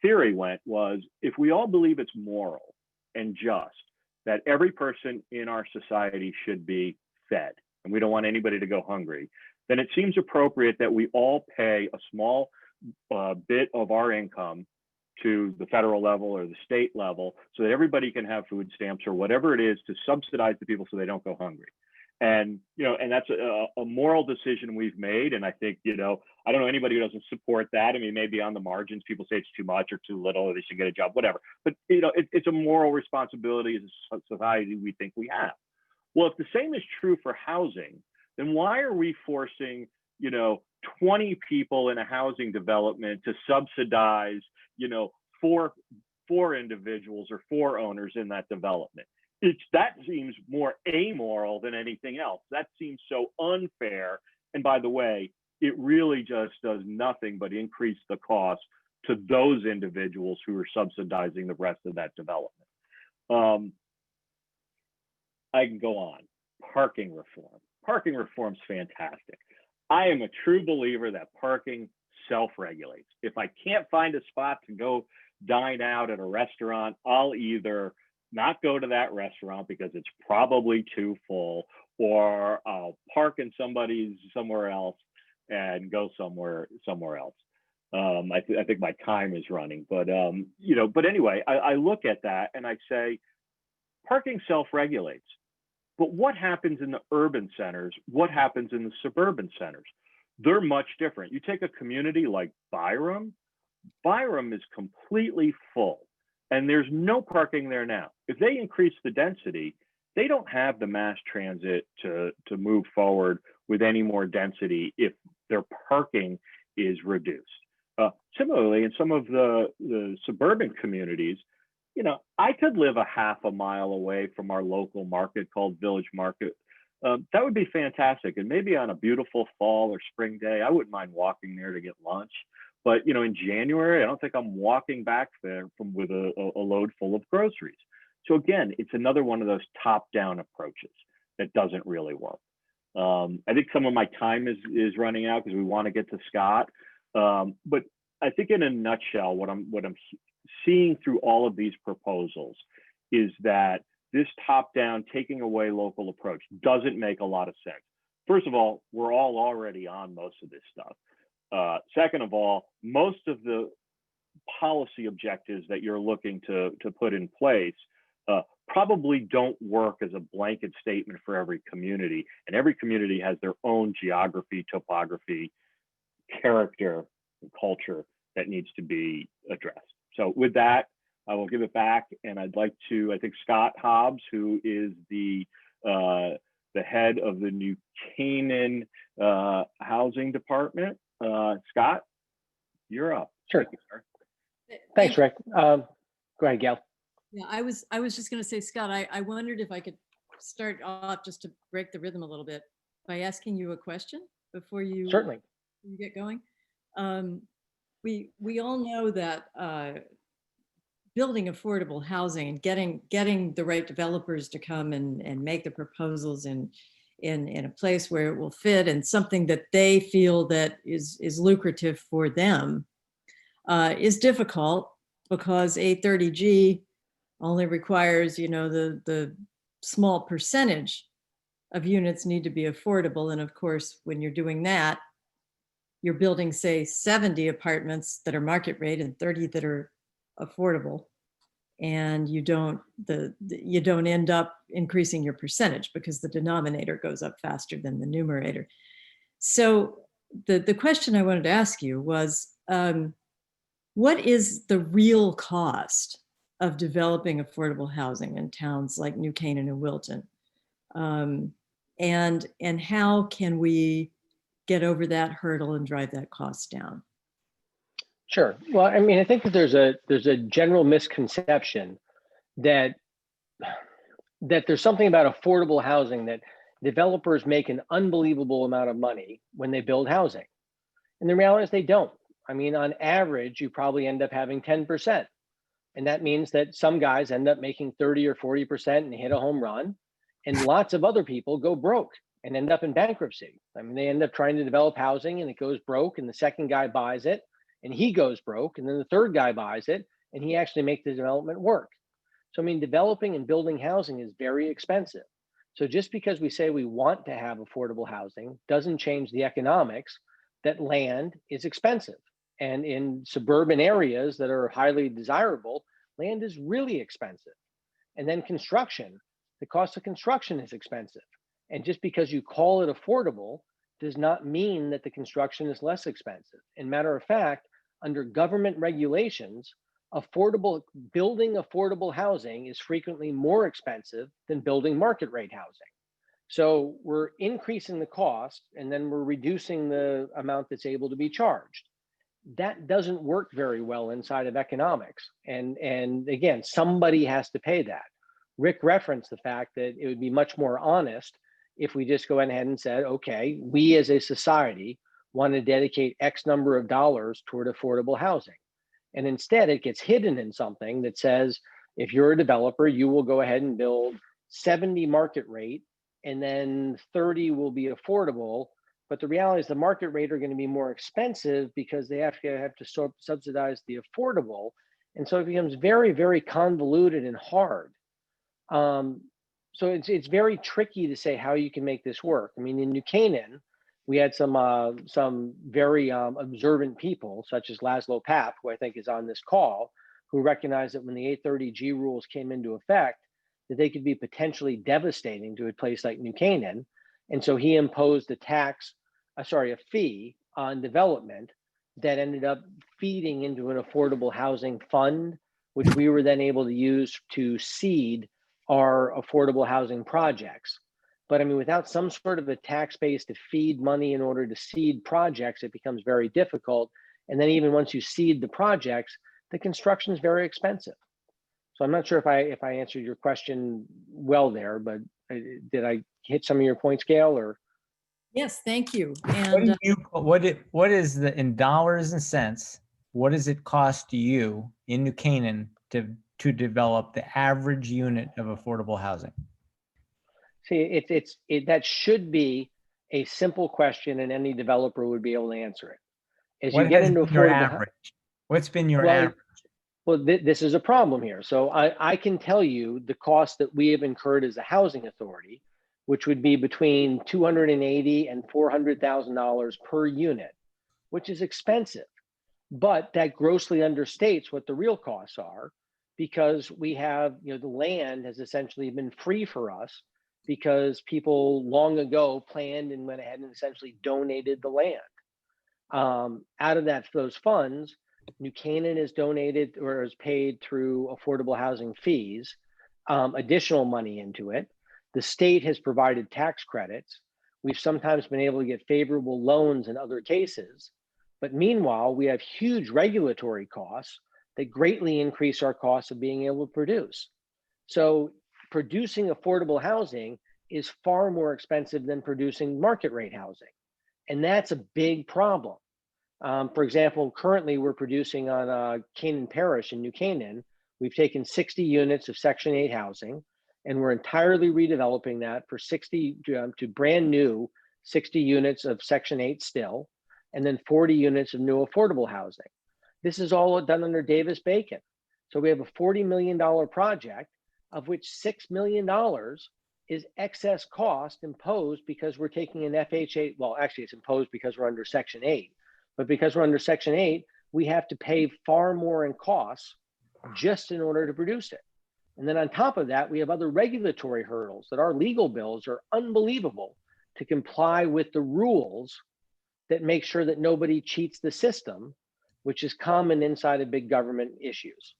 theory went was, if we all believe it's moral and just that every person in our society should be fed, and we don't want anybody to go hungry, then it seems appropriate that we all pay a small bit of our income to the federal level or the state level so that everybody can have food stamps or whatever it is to subsidize the people so they don't go hungry. And, and that's a moral decision we've made. And I think, I don't know anybody who doesn't support that. I mean, maybe on the margins, people say it's too much or too little, or they should get a job, whatever. But, it's a moral responsibility as a society we think we have. Well, if the same is true for housing, then why are we forcing, 20 people in a housing development to subsidize, four individuals or four owners in that development? That seems more amoral than anything else. That seems so unfair. And by the way, it really just does nothing but increase the cost to those individuals who are subsidizing the rest of that development. I can go on. Parking reform. Parking reform is fantastic. I am a true believer that parking self-regulates. If I can't find a spot to go dine out at a restaurant, I'll either not go to that restaurant because it's probably too full, or I'll park in somewhere else and go somewhere else. I think my time is running, but but anyway, I look at that and I say, parking self-regulates. But what happens in the urban centers? What happens in the suburban centers? They're much different. You take a community like Byram. Byram is completely full, and there's no parking there now. If they increase the density, they don't have the mass transit to move forward with any more density if their parking is reduced. Similarly, in some of the suburban communities, I could live a half a mile away from our local market called Village Market. That would be fantastic. And maybe on a beautiful fall or spring day, I wouldn't mind walking there to get lunch. But, in January, I don't think I'm walking back there with a load full of groceries. So again, it's another one of those top-down approaches that doesn't really work. I think some of my time is running out because we want to get to Scott. But I think in a nutshell, what I'm seeing through all of these proposals is that this top-down, taking away local approach doesn't make a lot of sense. First of all, we're all already on most of this stuff. Second of all, most of the policy objectives that you're looking to put in place probably don't work as a blanket statement for every community. And every community has their own geography, topography, character, and culture that needs to be addressed. So with that, I will give it back, and I'd like to, I think Scott Hobbs, who is the head of the New Canaan Housing Department. Scott, you're up. Sure. Thank you, sir. Thanks, Rick. Go ahead, Gail. Yeah, I was just going to say, Scott, I wondered if I could start off just to break the rhythm a little bit by asking you a question before you Certainly. get going. We all know that building affordable housing and getting the right developers to come and make the proposals in a place where it will fit and something that they feel that is lucrative for them is difficult, because 830G only requires, the small percentage of units need to be affordable. And of course, when you're doing that, you're building, say, 70 apartments that are market rate and 30 that are affordable. And you don't end up increasing your percentage because the denominator goes up faster than the numerator. So the question I wanted to ask you was, what is the real cost of developing affordable housing in towns like New Canaan and Wilton? And how can we get over that hurdle and drive that cost down? Sure. Well, I mean, I think that there's a general misconception that there's something about affordable housing, that developers make an unbelievable amount of money when they build housing. And the reality is they don't. I mean, on average, you probably end up having 10%. And that means that some guys end up making 30 or 40% and hit a home run. And lots of other people go broke and end up in bankruptcy. I mean, they end up trying to develop housing and it goes broke, and the second guy buys it and he goes broke. And then the third guy buys it and he actually makes the development work. So, I mean, developing and building housing is very expensive. So just because we say we want to have affordable housing doesn't change the economics that land is expensive. And in suburban areas that are highly desirable, land is really expensive. And then construction, the cost of construction is expensive. And just because you call it affordable does not mean that the construction is less expensive. And matter of fact, under government regulations, building affordable housing is frequently more expensive than building market rate housing. So we're increasing the cost and then we're reducing the amount that's able to be charged. That doesn't work very well inside of economics. And again, somebody has to pay that. Rick referenced the fact that it would be much more honest if we just go ahead and said, okay, we as a society want to dedicate X number of dollars toward affordable housing. And instead it gets hidden in something that says, if you're a developer, you will go ahead and build 70 market rate and then 30 will be affordable. But the reality is the market rate are going to be more expensive because they have to subsidize the affordable. And so it becomes very, very convoluted and hard. So it's very tricky to say how you can make this work. I mean, in New Canaan, we had some very observant people, such as Laszlo Papp, who I think is on this call, who recognized that when the 830G rules came into effect, that they could be potentially devastating to a place like New Canaan. And so he imposed a fee on development that ended up feeding into an affordable housing fund, which we were then able to use to seed our affordable housing projects. But I mean, without some sort of a tax base to feed money in order to seed projects, it becomes very difficult. And then even once you seed the projects, the construction is very expensive. So I'm not sure if I answered your question well there, but did I hit some of your points, Gail? Or Yes, thank you. What And what is the, in dollars and cents, what does it cost you in New Canaan to develop the average unit of affordable housing? see, that should be a simple question, and any developer would be able to answer it. As you What get has into been your affordable, average? What's been your well, average? well, this is a problem here. So I can tell you the cost that we have incurred as a housing authority, which would be between $280,000 and $400,000 per unit, which is expensive. But that grossly understates what the real costs are, because we have, the land has essentially been free for us because people long ago planned and went ahead and essentially donated the land. Out of those funds, New Canaan is donated or is paid through affordable housing fees, additional money into it. The state has provided tax credits. We've sometimes been able to get favorable loans in other cases. But meanwhile, we have huge regulatory costs that greatly increase our costs of being able to produce. So producing affordable housing is far more expensive than producing market rate housing. And that's a big problem. For example, currently we're producing on Canaan Parish in New Canaan. We've taken 60 units of Section 8 housing, and we're entirely redeveloping that for 60 to brand new 60 units of Section 8 still, and then 40 units of new affordable housing. This is all done under Davis-Bacon. So we have a $40 million project, of which $6 million is excess cost imposed because we're taking an FHA. Well, actually it's imposed because we're under Section 8. But because we're under Section 8, we have to pay far more in costs just in order to produce it. And then on top of that, we have other regulatory hurdles that our legal bills are unbelievable to comply with the rules that makes sure that nobody cheats the system, which is common inside of big government issues.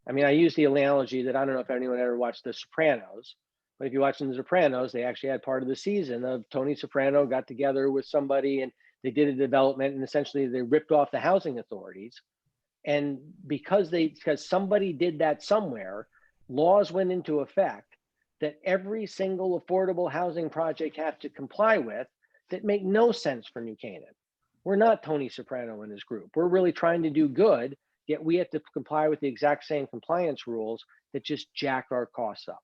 I mean, I use the analogy that I don't know if anyone ever watched The Sopranos, but if you watch The Sopranos, they actually had part of the season of Tony Soprano got together with somebody and they did a development, and essentially they ripped off the housing authorities. And because somebody did that somewhere, laws went into effect that every single affordable housing project has to comply with that make no sense for New Canaan. We're not Tony Soprano and his group. We're really trying to do good, yet we have to comply with the exact same compliance rules that just jack our costs up.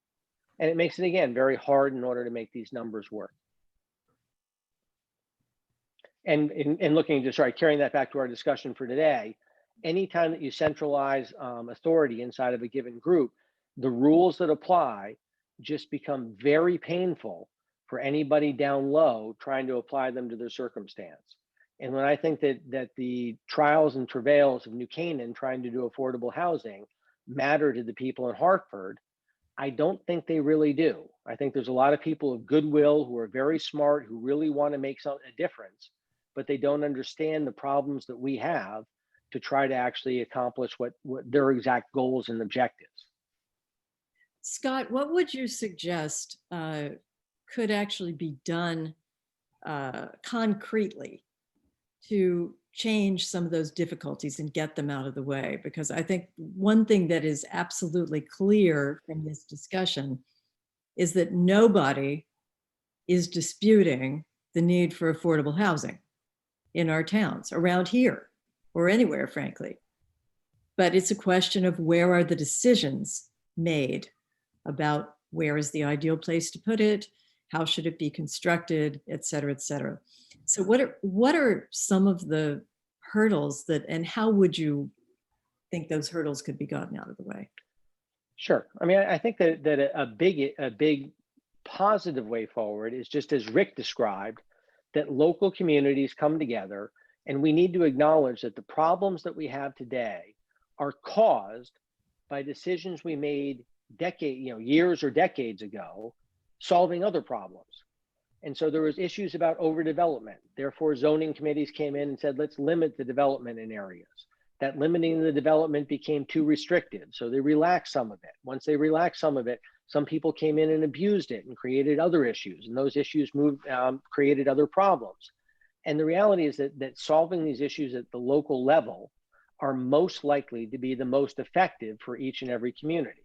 And it makes it, again, very hard in order to make these numbers work. And in looking to, sorry, carrying that back to our discussion for today, anytime that you centralize authority inside of a given group, the rules that apply just become very painful for anybody down low trying to apply them to their circumstance. And when I think that the trials and travails of New Canaan trying to do affordable housing matter to the people in Hartford, I don't think they really do. I think there's a lot of people of goodwill who are very smart, who really want to make a difference, but they don't understand the problems that we have to try to actually accomplish what their exact goals and objectives. Scott, what would you suggest could actually be done concretely to change some of those difficulties and get them out of the way? Because I think one thing that is absolutely clear from this discussion is that nobody is disputing the need for affordable housing in our towns, around here, or anywhere, frankly. But it's a question of where are the decisions made about where is the ideal place to put it, how should it be constructed, et cetera, et cetera. So what are some of the hurdles and how would you think those hurdles could be gotten out of the way? Sure. I mean, I think that a big positive way forward is just as Rick described, that local communities come together, and we need to acknowledge that the problems that we have today are caused by decisions we made years or decades ago, solving other problems. And so there was issues about overdevelopment. Therefore, zoning committees came in and said, let's limit the development in areas. That limiting the development became too restrictive, so they relaxed some of it. Once they relaxed some of it, some people came in and abused it and created other issues, and those issues created other problems. And the reality is that solving these issues at the local level are most likely to be the most effective for each and every community.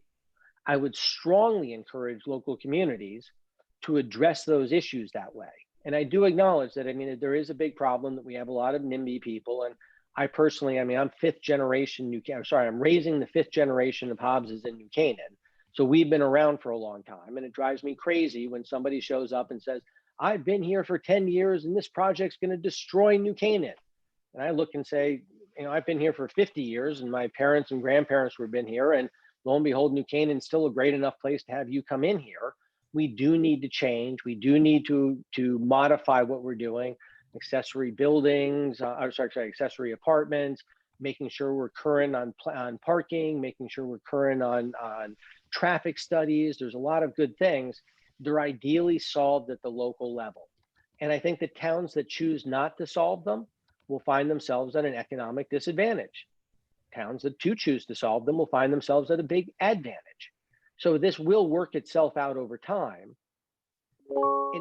I would strongly encourage local communities to address those issues that way. And I do acknowledge that, I mean, there is a big problem that we have a lot of NIMBY people. And I personally, I mean, I'm I'm raising the 5th generation of Hobbses in New Canaan. So we've been around for a long time, and it drives me crazy when somebody shows up and says, I've been here for 10 years and this project's going to destroy New Canaan. And I look and say, I've been here for 50 years and my parents and grandparents were been here, and lo and behold, New Canaan's still a great enough place to have you come in here. We do need to change. We do need to modify what we're doing. Accessory buildings, accessory apartments, making sure we're current on parking, making sure we're current on traffic studies. There's a lot of good things. They're ideally solved at the local level. And I think the towns that choose not to solve them will find themselves at an economic disadvantage. Towns that do choose to solve them will find themselves at a big advantage. So this will work itself out over time.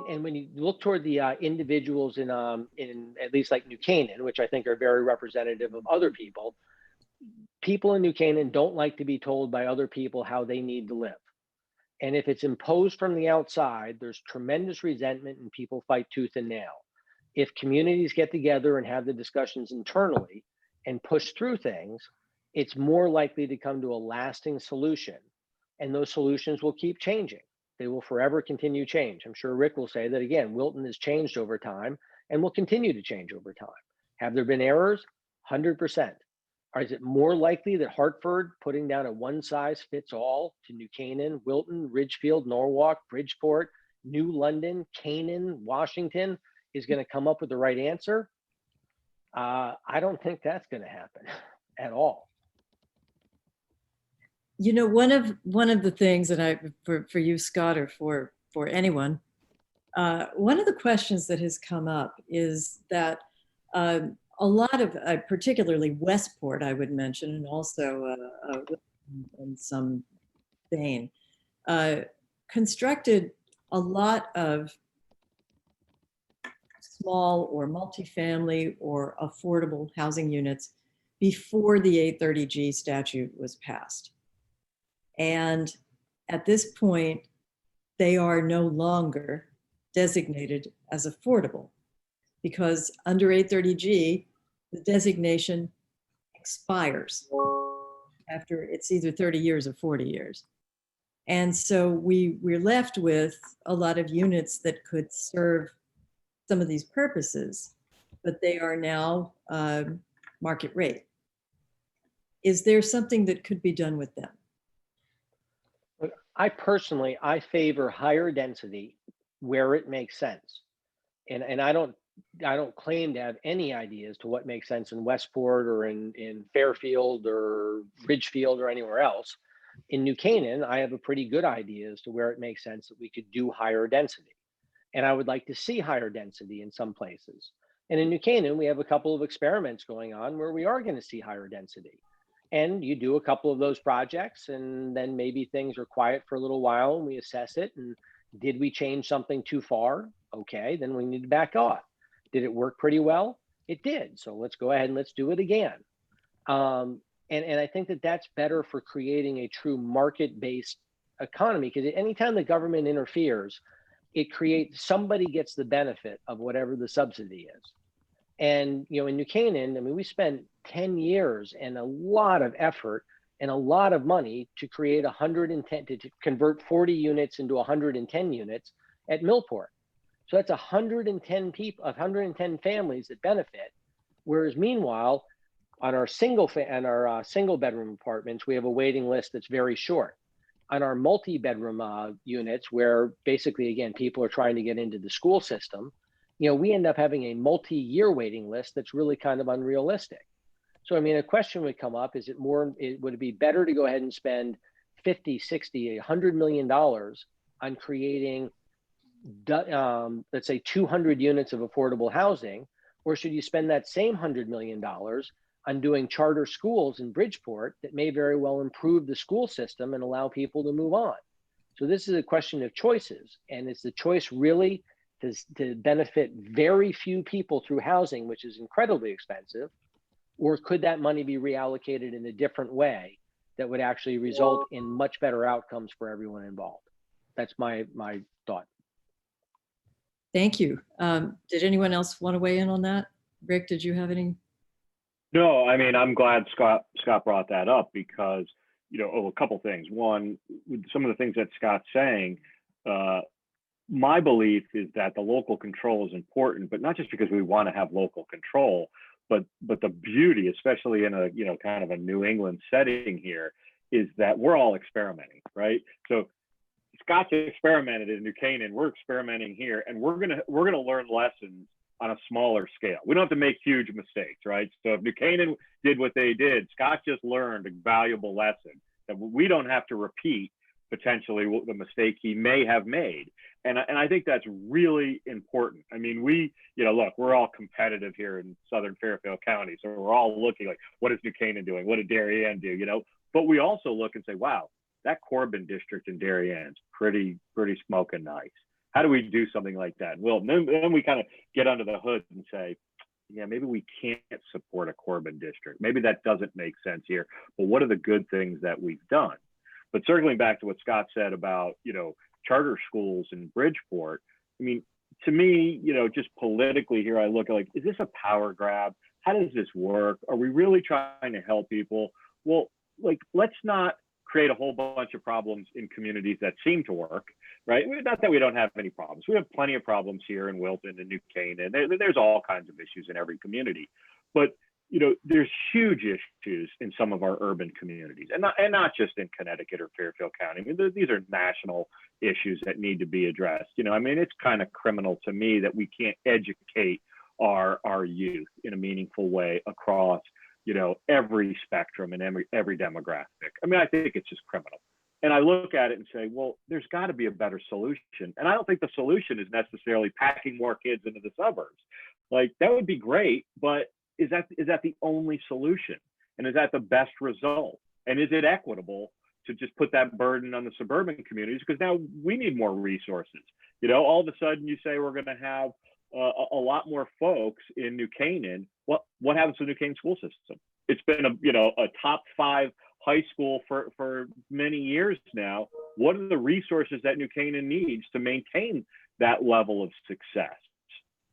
And when you look toward the individuals in at least like New Canaan, which I think are very representative of other people, people in New Canaan don't like to be told by other people how they need to live. And if it's imposed from the outside, there's tremendous resentment and people fight tooth and nail. If communities get together and have the discussions internally and push through things, it's more likely to come to a lasting solution. And those solutions will keep changing. They will forever continue change. I'm sure Rick will say that again, Wilton has changed over time and will continue to change over time. Have there been errors? 100%. Or is it more likely that Hartford putting down a one size fits all to New Canaan, Wilton, Ridgefield, Norwalk, Bridgeport, New London, Canaan, Washington is going to come up with the right answer? I don't think that's going to happen at all. One of the things that for you, Scott, or for anyone, one of the questions that has come up is that A lot of, particularly Westport, I would mention, and also in some vein, constructed a lot of small or multifamily or affordable housing units before the 830G statute was passed. And at this point, they are no longer designated as affordable because under 830G, the designation expires after it's either 30 years or 40 years. And so we're left with a lot of units that could serve some of these purposes, but they are now market rate. Is there something that could be done with them? I favor higher density where it makes sense. And I don't claim to have any ideas to what makes sense in Westport or in Fairfield or Ridgefield or anywhere else. In New Canaan, I have a pretty good idea as to where it makes sense that we could do higher density. And I would like to see higher density in some places. And in New Canaan, we have a couple of experiments going on where we are going to see higher density. And you do a couple of those projects, and then maybe things are quiet for a little while and we assess it. And did we change something too far? Okay, then we need to back off. Did it work pretty well? It did. So let's go ahead and let's do it again. And I think that that's better for creating a true market-based economy, because anytime the government interferes, it creates, somebody gets the benefit of whatever the subsidy is. And, you know, in New Canaan, I mean, we spent 10 years and a lot of effort and a lot of money to create 110, to convert 40 units into 110 units at Millport. So that's 110 people, 110 families that benefit. Whereas meanwhile, on our single bedroom apartments, we have a waiting list that's very short. On our multi-bedroom units, where basically, again, people are trying to get into the school system, you know, we end up having a multi-year waiting list that's really kind of unrealistic. So, I mean, a question would come up, would it be better to go ahead and spend 50, 60, $100 million on creating, let's say 200 units of affordable housing, or should you spend that same $100 million on doing charter schools in Bridgeport that may very well improve the school system and allow people to move on? So this is a question of choices, and it's the choice really to benefit very few people through housing, which is incredibly expensive, or could that money be reallocated in a different way that would actually result in much better outcomes for everyone involved? That's my thought. Thank you. Did anyone else want to weigh in on that? Rick, did you have any? No, I mean, I'm glad Scott brought that up because, you know, a couple things. One, with some of the things that Scott's saying, my belief is that the local control is important, but not just because we want to have local control, but the beauty, especially in a, you know, kind of a New England setting here, is that we're all experimenting, right? So Scott's experimented in New Canaan, we're experimenting here, and we're gonna learn lessons on a smaller scale. We don't have to make huge mistakes, right? So if New Canaan did what they did, Scott just learned a valuable lesson that we don't have to repeat potentially the mistake he may have made. And I think that's really important. I mean, you know, look, we're all competitive here in Southern Fairfield County. So we're all looking like, what is New Canaan doing? What did Darien do? You know, but we also look and say, wow, that Corbin district in Darien's pretty smoking nice. How do we do something like that? Well, then we kind of get under the hood and say, yeah, maybe we can't support a Corbin district. Maybe that doesn't make sense here. But what are the good things that we've done? But circling back to what Scott said about, you know, charter schools in Bridgeport, I mean, to me, you know, just politically here, I look at like, is this a power grab? How does this work? Are we really trying to help people? Well, like, let's not create a whole bunch of problems in communities that seem to work, right? Not that we don't have any problems. We have plenty of problems here in Wilton and New Canaan. There's all kinds of issues in every community. But you know, there's huge issues in some of our urban communities, and not just in Connecticut or Fairfield County. I mean, these are national issues that need to be addressed. You know, I mean, it's kind of criminal to me that we can't educate our youth in a meaningful way across, you know, every spectrum and every demographic. I mean, I think it's just criminal. And I look at it and say, well, there's got to be a better solution. And I don't think the solution is necessarily packing more kids into the suburbs. Like, that would be great, but is that the only solution? And is that the best result? And is it equitable to just put that burden on the suburban communities? Because now we need more resources. You know, all of a sudden you say we're going to have a lot more folks in New Canaan. What happens to the New Canaan school system? It's been a top 5 high school for many years now. What are the resources that New Canaan needs to maintain that level of success?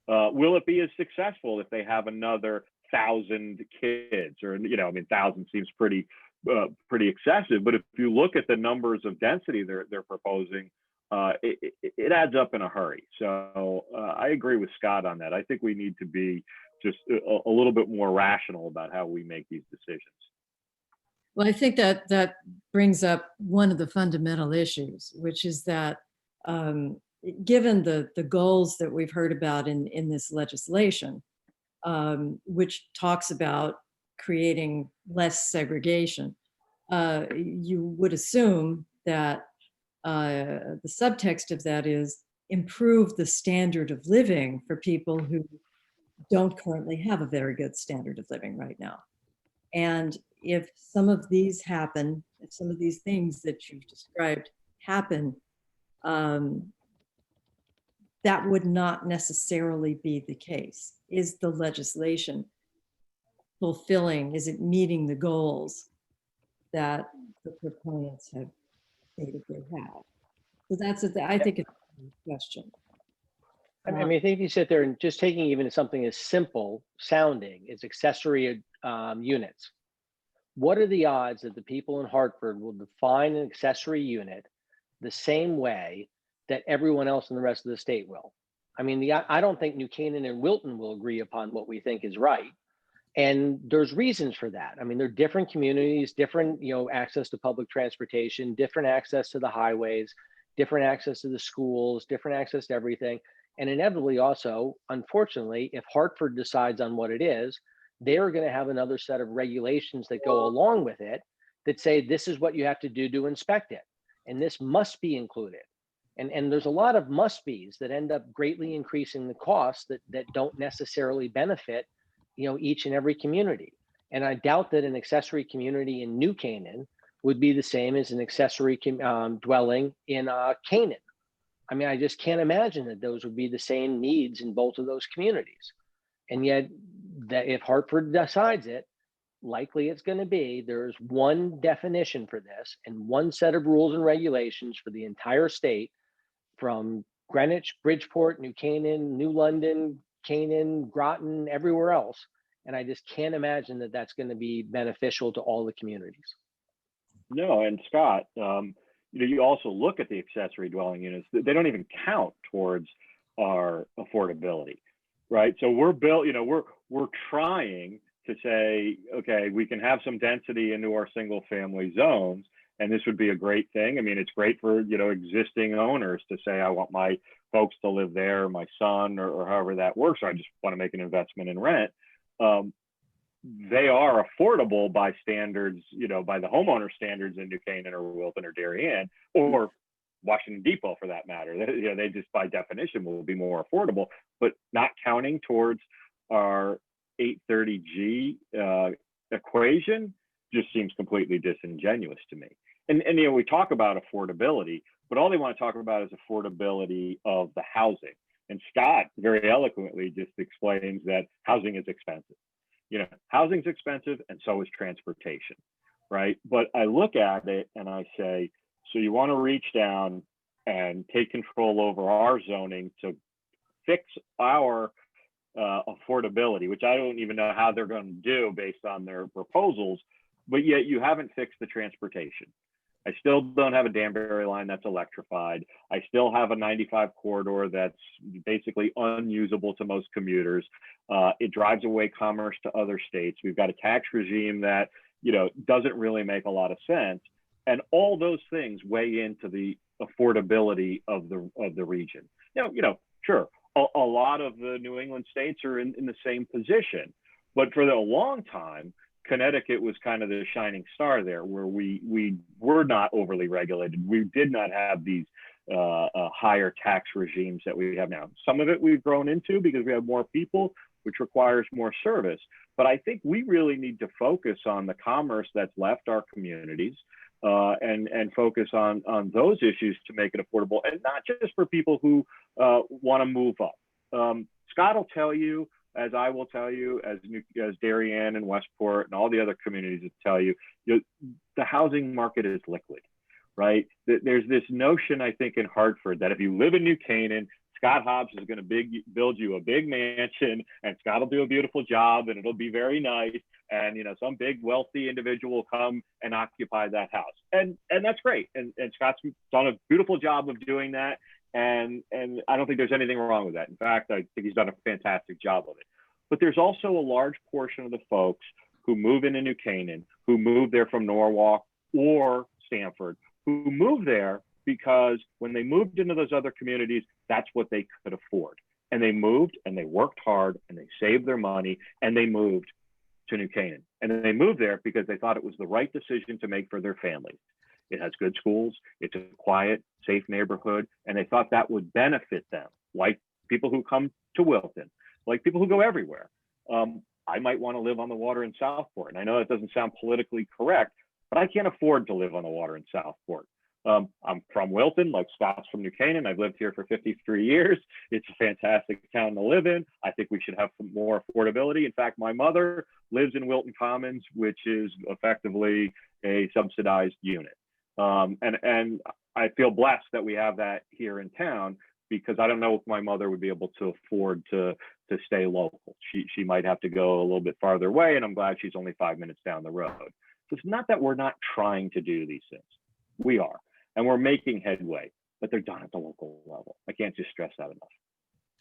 Will it be as successful if they have another 1,000 kids? Or, 1,000 seems pretty excessive, but if you look at the numbers of density they're proposing, it adds up in a hurry. So I agree with Scott on that. I think we need to be just a little bit more rational about how we make these decisions. Well, I think that brings up one of the fundamental issues, which is that given the goals that we've heard about in this legislation, which talks about creating less segregation, you would assume that the subtext of that is improve the standard of living for people who don't currently have a very good standard of living right now. And if some of these happen, if some of these things that you've described happen, that would not necessarily be the case. Is the legislation fulfilling, is it meeting the goals that the proponents have stated they have? So that's, I think it's a question. I mean, I think if you sit there and just taking even something as simple sounding as accessory units, what are the odds that the people in Hartford will define an accessory unit the same way that everyone else in the rest of the state will? I mean, I don't think New Canaan and Wilton will agree upon what we think is right. And there's reasons for that. I mean, they're different communities, different, access to public transportation, different access to the highways, different access to the schools, different access to everything. And inevitably also, unfortunately, if Hartford decides on what it is, they're going to have another set of regulations that go along with it that say this is what you have to do to inspect it. And this must be included. And there's a lot of must-be's that end up greatly increasing the costs that don't necessarily benefit, each and every community. And I doubt that an accessory community in New Canaan would be the same as an accessory dwelling in Canaan. I mean, I just can't imagine that those would be the same needs in both of those communities. And yet, that if Hartford decides it, likely it's going to be there's one definition for this and one set of rules and regulations for the entire state, from Greenwich, Bridgeport, New Canaan, New London, Canaan, Groton, everywhere else. And I just can't imagine that that's going to be beneficial to all the communities. No, and Scott, you also look at the accessory dwelling units, they don't even count towards our affordability, right? So we're built, we're trying to say, okay, we can have some density into our single family zones, and this would be a great thing. I mean, it's great for, existing owners to say, I want my folks to live there, my son, or however that works, or I just want to make an investment in rent. They are affordable by standards, by the homeowner standards in New Canaan or Wilton or Darien or Washington Depot for that matter. They just by definition will be more affordable, but not counting towards our 830G equation just seems completely disingenuous to me. And we talk about affordability, but all they want to talk about is affordability of the housing. And Scott very eloquently just explains that housing is expensive. Housing's expensive, and so is transportation, right? But I look at it and I say, so you want to reach down and take control over our zoning to fix our affordability, which I don't even know how they're going to do based on their proposals, but yet you haven't fixed the transportation. I still don't have a Danbury line that's electrified. I still have a 95 corridor that's basically unusable to most commuters. It drives away commerce to other states. We've got a tax regime that, doesn't really make a lot of sense. And all those things weigh into the affordability of the region. Now, sure, a lot of the New England states are in the same position, but for a long time, Connecticut was kind of the shining star there, where we were not overly regulated. We did not have these higher tax regimes that we have now. Some of it we've grown into because we have more people, which requires more service. But I think we really need to focus on the commerce that's left our communities, and focus on those issues to make it affordable, and not just for people who want to move up. Scott will tell you, as I will tell you, as Darien and Westport and all the other communities will tell you, the housing market is liquid, right? There's this notion, I think, in Hartford that if you live in New Canaan, Scott Hobbs is going to build you a big mansion, and Scott will do a beautiful job, and it'll be very nice, and some big wealthy individual will come and occupy that house, and that's great, and Scott's done a beautiful job of doing that, and I don't think there's anything wrong with that. In fact, I think he's done a fantastic job of it. But there's also a large portion of the folks who move into New Canaan, who move there from Norwalk or Stamford, who move there because when they moved into those other communities, that's what they could afford. And they moved and they worked hard and they saved their money and they moved to New Canaan. And then they moved there because they thought it was the right decision to make for their families. It has good schools, it's a quiet, safe neighborhood, and they thought that would benefit them, like people who come to Wilton, like people who go everywhere. I might want to live on the water in Southport. And I know that doesn't sound politically correct, but I can't afford to live on the water in Southport. I'm from Wilton, like Scott's from New Canaan. I've lived here for 53 years. It's a fantastic town to live in. I think we should have some more affordability. In fact, my mother lives in Wilton Commons, which is effectively a subsidized unit. And I feel blessed that we have that here in town, because I don't know if my mother would be able to afford to stay local. She might have to go a little bit farther away, and I'm glad she's only 5 minutes down the road. So it's not that we're not trying to do these things. We are, and we're making headway, but they're done at the local level. I can't just stress that enough.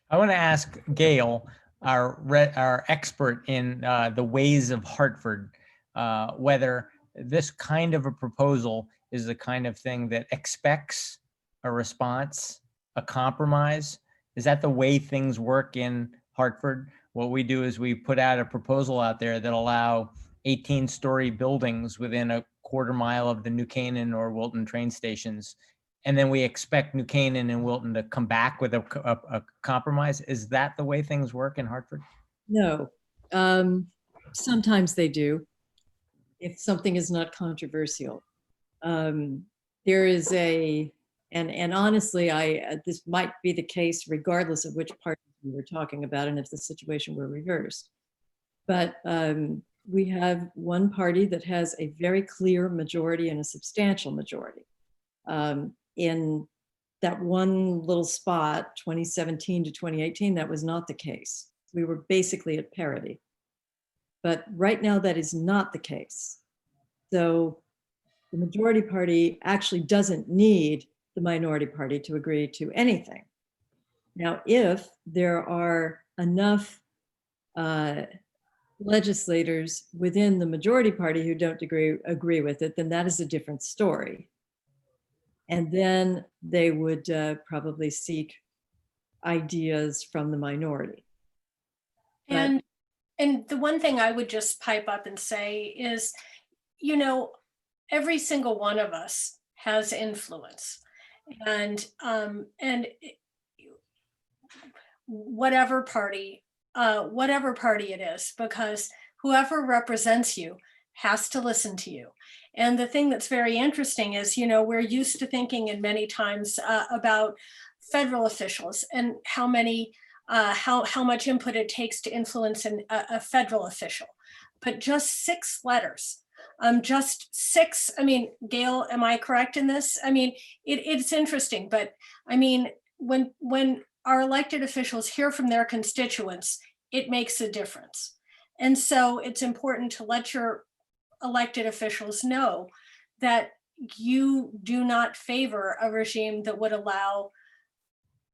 I want to ask Gail, our expert in the ways of Hartford, whether this kind of a proposal is the kind of thing that expects a response, a compromise. Is that the way things work in Hartford? What we do is we put out a proposal out there that allow 18-story buildings within a quarter mile of the New Canaan or Wilton train stations. And then we expect New Canaan and Wilton to come back with a compromise. Is that the way things work in Hartford? No, sometimes they do, if something is not controversial. There is and honestly, this might be the case regardless of which party we were talking about and if the situation were reversed. But we have one party that has a very clear majority and a substantial majority. In that one little spot, 2017 to 2018, that was not the case. We were basically at parity. But right now, that is not the case. So the majority party actually doesn't need the minority party to agree to anything. Now, if there are enough legislators within the majority party who don't agree with it, then that is a different story. And then they would probably seek ideas from the minority. And the one thing I would just pipe up and say is, every single one of us has influence, and whatever party it is, because whoever represents you has to listen to you. And the thing that's very interesting is, we're used to thinking in many times about federal officials and how much input it takes to influence a federal official. But just 6 letters, just 6. I mean, Gail, am I correct in this? I mean, it's interesting, but I mean, when our elected officials hear from their constituents, it makes a difference. And so it's important to let your elected officials know that you do not favor a regime that would allow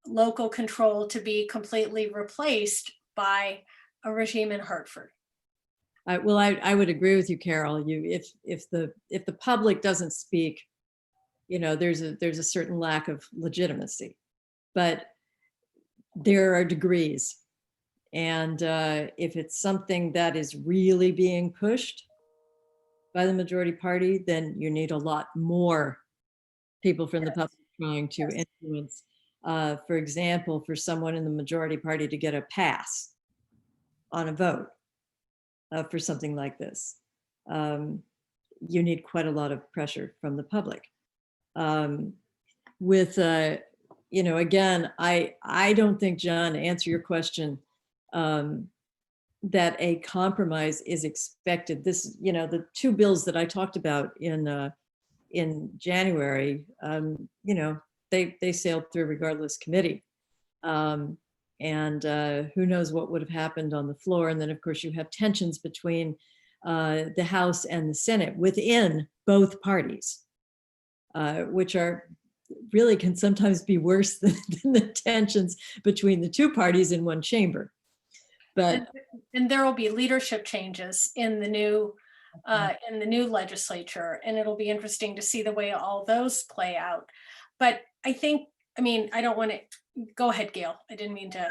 local control to be completely replaced by a regime in Hartford. Well, I would agree with you, Carol. If the public doesn't speak, there's a certain lack of legitimacy. But there are degrees, and if it's something that is really being pushed, by the majority party, then you need a lot more people from the public trying to influence. For example, for someone in the majority party to get a pass on a vote for something like this, you need quite a lot of pressure from the public. With, you know, again, I don't think, John, to answer your question, that a compromise is expected. This, you know, the two bills that I talked about in January, you know, they sailed through regardless committee. And who knows what would have happened on the floor. And then, of course, you have tensions between the House and the Senate within both parties, which are really can sometimes be worse than the tensions between the two parties in one chamber. But and there will be leadership changes in the new legislature, and it'll be interesting to see the way all those play out. But I think, I mean, I don't want to go ahead, Gail. I didn't mean to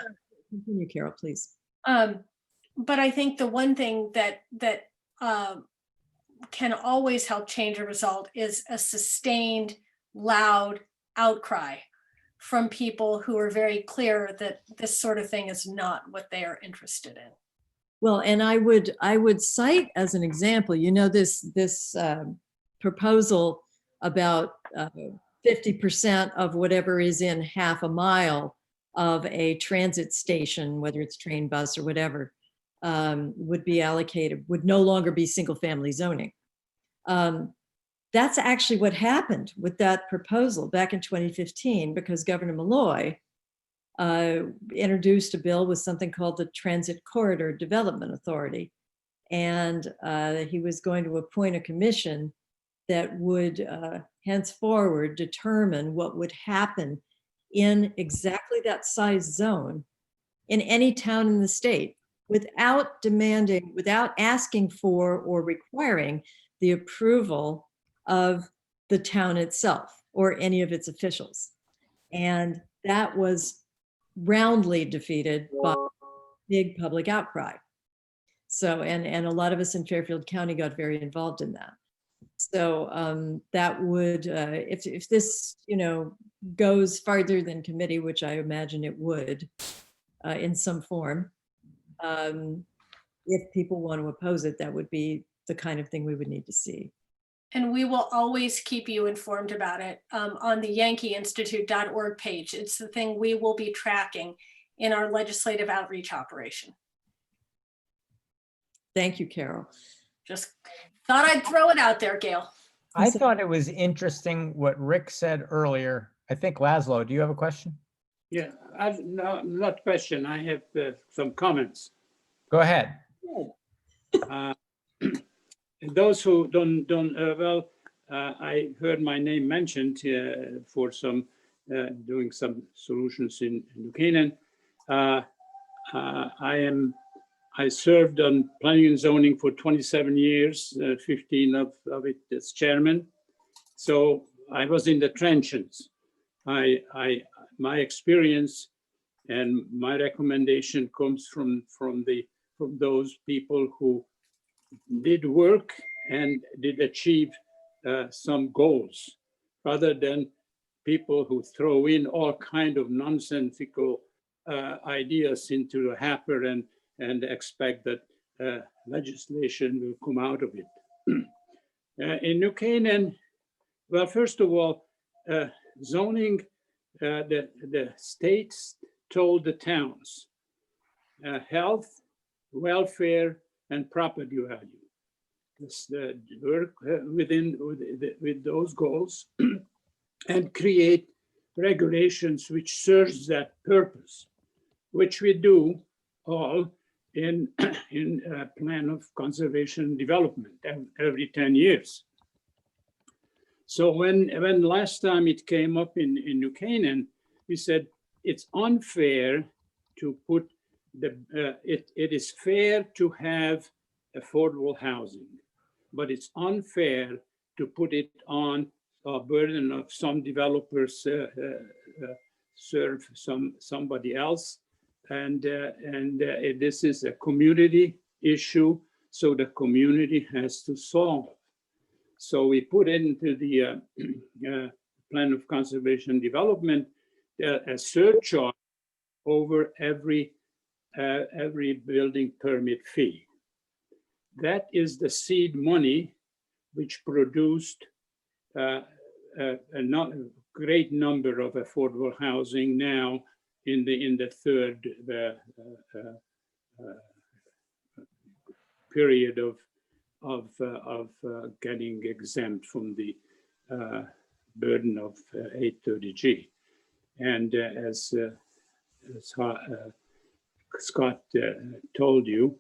continue, Carol, please. But I think the one thing that can always help change a result is a sustained, loud outcry from people who are very clear that this sort of thing is not what they are interested in. Well, and I would cite as an example, you know, this proposal about 50% of whatever is in half a mile of a transit station, whether it's train, bus, or whatever, would be allocated, would no longer be single family zoning. That's actually what happened with that proposal back in 2015, because Governor Malloy introduced a bill with something called the Transit Corridor Development Authority. And he was going to appoint a commission that would henceforward determine what would happen in exactly that size zone in any town in the state without demanding, without asking for or requiring the approval of the town itself or any of its officials. And that was roundly defeated by big public outcry. So, and a lot of us in Fairfield County got very involved in that. So that would, if this, you know, goes farther than committee, which I imagine it would in some form, if people want to oppose it, that would be the kind of thing we would need to see. And we will always keep you informed about it on the yankeeinstitute.org page. It's the thing we will be tracking in our legislative outreach operation. Thank you, Carol. Just thought I'd throw it out there, Gail. I thought it was interesting what Rick said earlier. I think Laszlo, do you have a question? Yeah, not question. I have some comments. Go ahead. Those who don't I heard my name mentioned for some doing some solutions in New Canaan. I served on planning and zoning for 27 years, 15 of it as chairman. So I was in the trenches. My experience and my recommendation comes from those people who did work and did achieve some goals, rather than people who throw in all kind of nonsensical ideas into the hopper and expect that legislation will come out of it. In New Canaan, well, first of all, zoning, the states told the towns, health, welfare, and property value. Work with those goals and create regulations which serves that purpose, which we do all in plan of conservation and development every 10 years. So when last time it came up in New Canaan, we said it's unfair to put it is fair to have affordable housing, but it's unfair to put it on a burden of some developers serve somebody else. And this is a community issue, so the community has to solve So we put into the plan of conservation and development a surcharge over every building permit fee. That is the seed money which produced a great number of affordable housing now in the third period of getting exempt from the burden of 830G. And as Scott told you,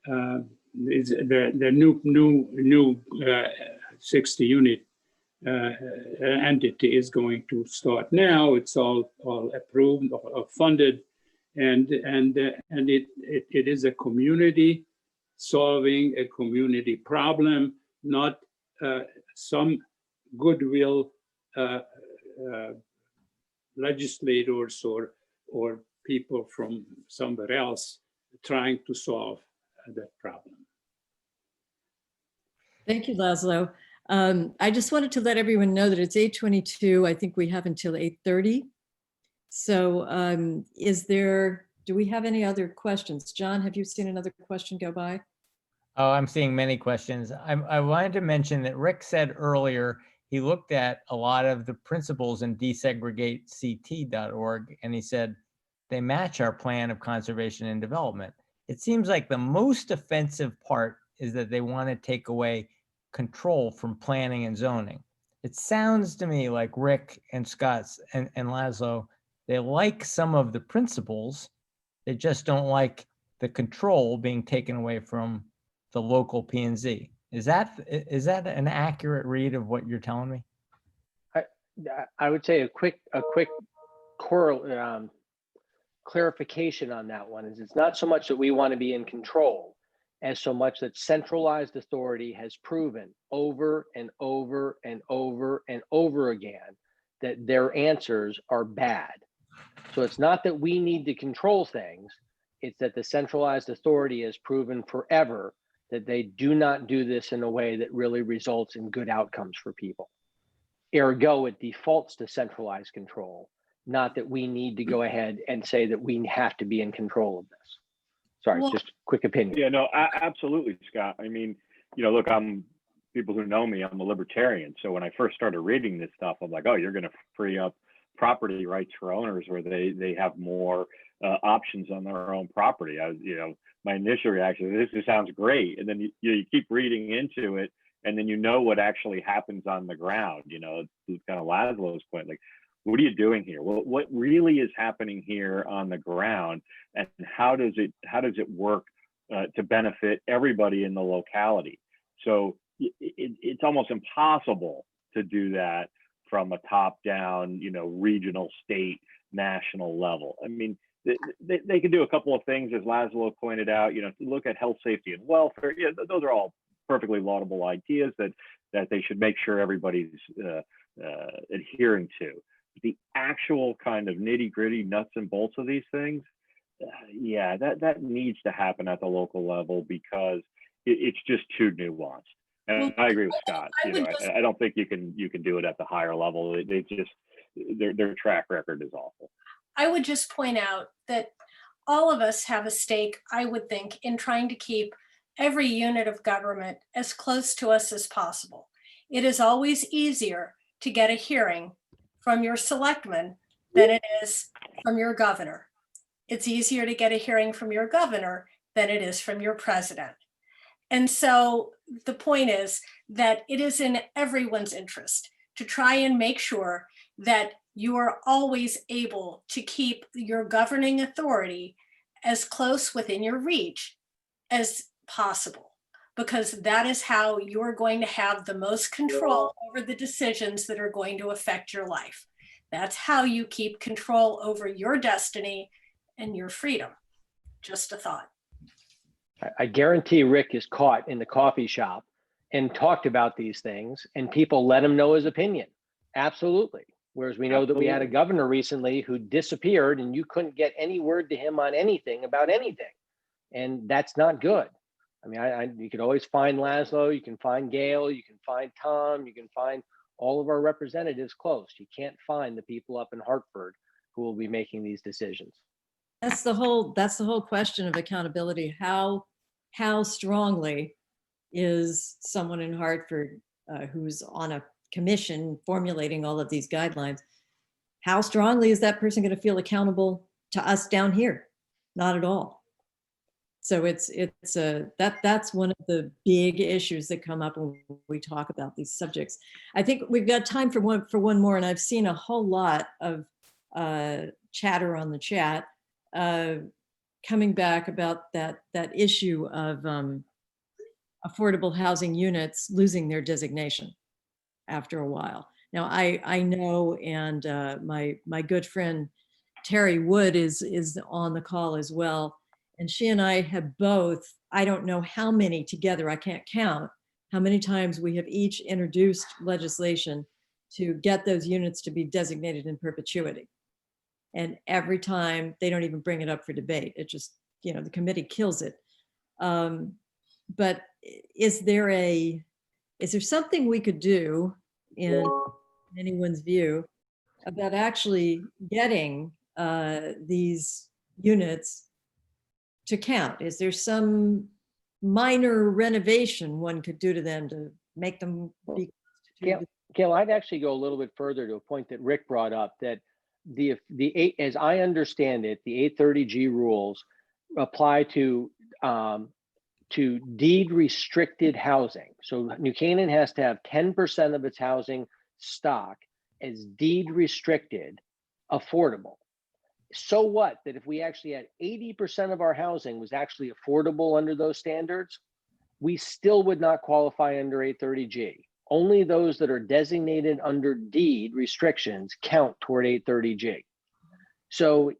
the new 60 unit entity is going to start now. It's all approved or funded, and it is a community solving a community problem, not some goodwill legislators or people from somewhere else trying to solve that problem. Thank you, Laszlo. I just wanted to let everyone know that it's 8:22. I think we have until 8:30. So do we have any other questions? John, have you seen another question go by? Oh, I'm seeing many questions. I wanted to mention that Rick said earlier he looked at a lot of the principles in DesegregateCT.org, and he said they match our plan of conservation and development. It seems like the most offensive part is that they want to take away control from planning and zoning. It sounds to me like Rick and Scott and Laszlo, they like some of the principles, they just don't like the control being taken away from the local P&Z. Is that an accurate read of what you're telling me? I would say a quick clarification on that one is it's not so much that we want to be in control as so much that centralized authority has proven over and over and over and over again that their answers are bad. So it's not that we need to control things, it's that the centralized authority has proven forever that they do not do this in a way that really results in good outcomes for people. Ergo, it defaults to centralized control, not that we need to go ahead and say that we have to be in control of this. Sorry, Well, just quick opinion. Yeah, no, absolutely, Scott. I mean, look, people who know me, I'm a libertarian. So when I first started reading this stuff, I'm like, oh, you're going to free up property rights for owners where they have more options on their own property. My initial reaction, this sounds great. And then you keep reading into it, and then what actually happens on the ground. It's kind of Laszlo's point, like, what are you doing here? Well, what really is happening here on the ground, and how does it work to benefit everybody in the locality? So it's almost impossible to do that from a top-down, regional, state, national level. I mean, they can do a couple of things, as Laszlo pointed out. Look at health, safety, and welfare. Yeah, those are all perfectly laudable ideas that they should make sure everybody's adhering to. The actual kind of nitty-gritty nuts and bolts of these things, that needs to happen at the local level, because it's just too nuanced. And Well, I agree with Scott. I don't think you can do it at the higher level. They just their track record is awful. I would just point out that all of us have a stake, I would think, in trying to keep every unit of government as close to us as possible. It is always easier to get a hearing from your selectman than it is from your governor. It's easier to get a hearing from your governor than it is from your president. And so the point is that it is in everyone's interest to try and make sure that you are always able to keep your governing authority as close within your reach as possible, because that is how you're going to have the most control over the decisions that are going to affect your life. That's how you keep control over your destiny and your freedom. Just a thought. I guarantee Rick is caught in the coffee shop and talked about these things, and people let him know his opinion. Absolutely. Whereas we know that we had a governor recently who disappeared, and you couldn't get any word to him on anything about anything. And that's not good. I mean, you could always find Laszlo, you can find Gail, you can find Tom, you can find all of our representatives close. You can't find the people up in Hartford who will be making these decisions. That's the whole question of accountability. How strongly is someone in Hartford who's on a commission formulating all of these guidelines, how strongly is that person going to feel accountable to us down here? Not at all. So that's one of the big issues that come up when we talk about these subjects. I think we've got time for one more, and I've seen a whole lot of chatter on the chat coming back about that issue of affordable housing units losing their designation after a while. Now, I know, and my good friend Terry Wood is on the call as well. And she and I have both, I don't know how many together, I can't count, how many times we have each introduced legislation to get those units to be designated in perpetuity. And every time they don't even bring it up for debate. It just, the committee kills it. But is there something we could do in anyone's view about actually getting these units to count? Is there some minor renovation one could do to them to make them be constituted? Gail, I'd actually go a little bit further to a point that Rick brought up, that as I understand it, the 830G rules apply to deed restricted housing. So New Canaan has to have 10% of its housing stock as deed restricted, affordable. So what that if we actually had 80% of our housing was actually affordable under those standards, we still would not qualify under 830G. Only those that are designated under deed restrictions count toward 830G. So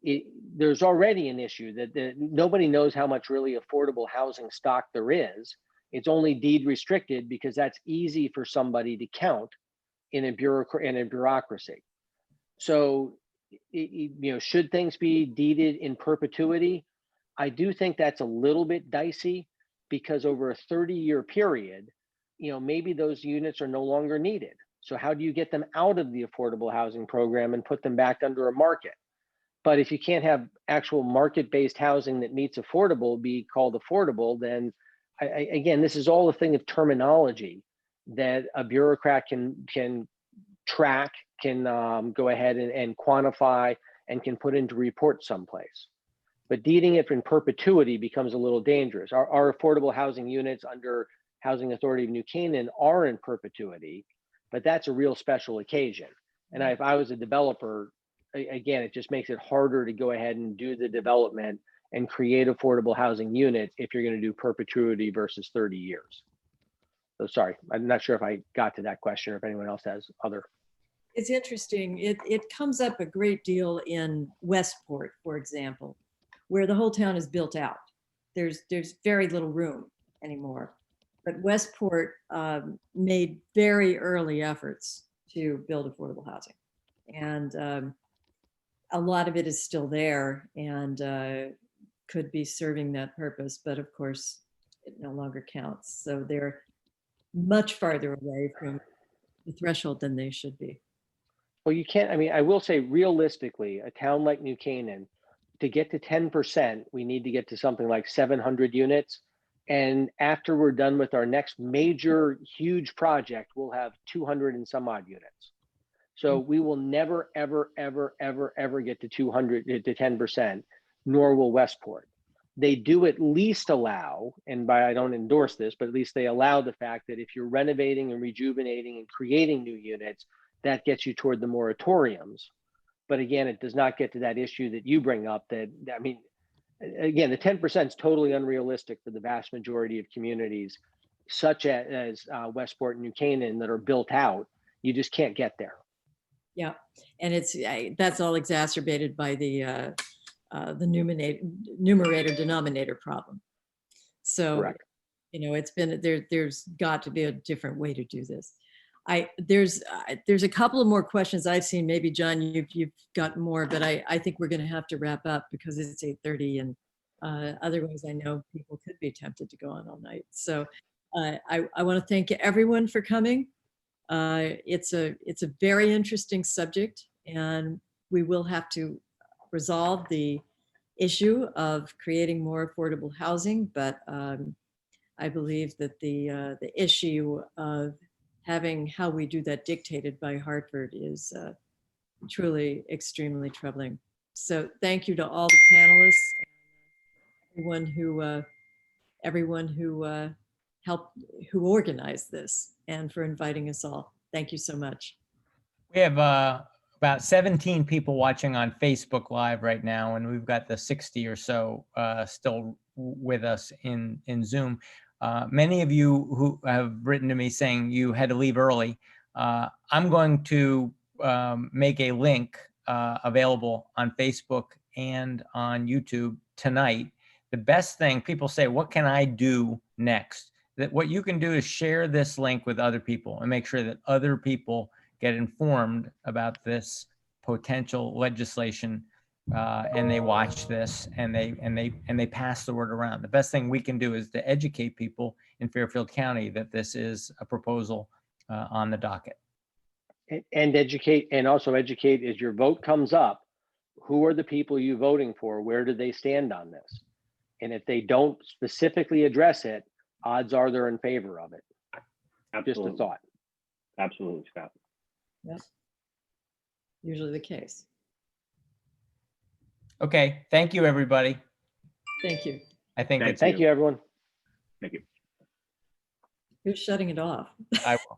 there's already an issue that nobody knows how much really affordable housing stock there is. It's only deed restricted because that's easy for somebody to count in a bureaucracy. So, should things be deeded in perpetuity? I do think that's a little bit dicey, because over a 30-year period, maybe those units are no longer needed. So how do you get them out of the affordable housing program and put them back under a market? But if you can't have actual market-based housing that meets affordable be called affordable, then again, this is all a thing of terminology that a bureaucrat can track, can go ahead and quantify, and can put into reports someplace. But deeding it in perpetuity becomes a little dangerous. Our affordable housing units under Housing Authority of New Canaan are in perpetuity, but that's a real special occasion. And if I was a developer, again, it just makes it harder to go ahead and do the development and create affordable housing units if you're going to do perpetuity versus 30 years. So sorry, I'm not sure if I got to that question or if anyone else has other. It's interesting. It comes up a great deal in Westport, for example, where the whole town is built out. There's very little room anymore. But Westport made very early efforts to build affordable housing. And a lot of it is still there and could be serving that purpose. But of course, it no longer counts. So they're much farther away from the threshold than they should be. Well, you can't, I will say realistically, a town like New Canaan, to get to 10%, we need to get to something like 700 units. And after we're done with our next major huge project, we'll have 200 and some odd units. So we will never, ever, ever, ever, ever get to 200 to 10%, nor will Westport. They do at least allow, and I don't endorse this, but at least they allow the fact that if you're renovating and rejuvenating and creating new units, that gets you toward the moratoriums. But again, it does not get to that issue that you bring up that, again, the 10% is totally unrealistic for the vast majority of communities, such as Westport and New Canaan, that are built out. You just can't get there. Yeah, and that's all exacerbated by the numerator denominator problem. So, correct. It's been there's got to be a different way to do this. There's a couple of more questions I've seen. Maybe John, you've got more, but I think we're going to have to wrap up because it's 8:30 and Otherwise, I know people could be tempted to go on all night. So I want to thank everyone for coming. It's a very interesting subject, and we will have to resolve the issue of creating more affordable housing. But I believe that the issue of having how we do that dictated by Hartford is truly extremely troubling. So thank you to all the panelists, everyone who helped, who organized this, and for inviting us all. Thank you so much. We have about 17 people watching on Facebook Live right now, and we've got the 60 or so still with us in Zoom. Many of you who have written to me saying you had to leave early. I'm going to make a link available on Facebook and on YouTube tonight. The best thing, people say, what can I do next? That what you can do is share this link with other people and make sure that other people get informed about this potential legislation, and they watch this and they pass the word around. The best thing we can do is to educate people in Fairfield County that this is a proposal on the docket. And educate, and also educate as your vote comes up, who are the people you voting for? Where do they stand on this? And if they don't specifically address it, odds are they're in favor of it. Absolutely. Just a thought. Absolutely, Scott. Yep. Usually the case. Okay, thank you, everybody. Thank you. I think Thank it's, Thank you, everyone. Thank you. Who's shutting it off? I will.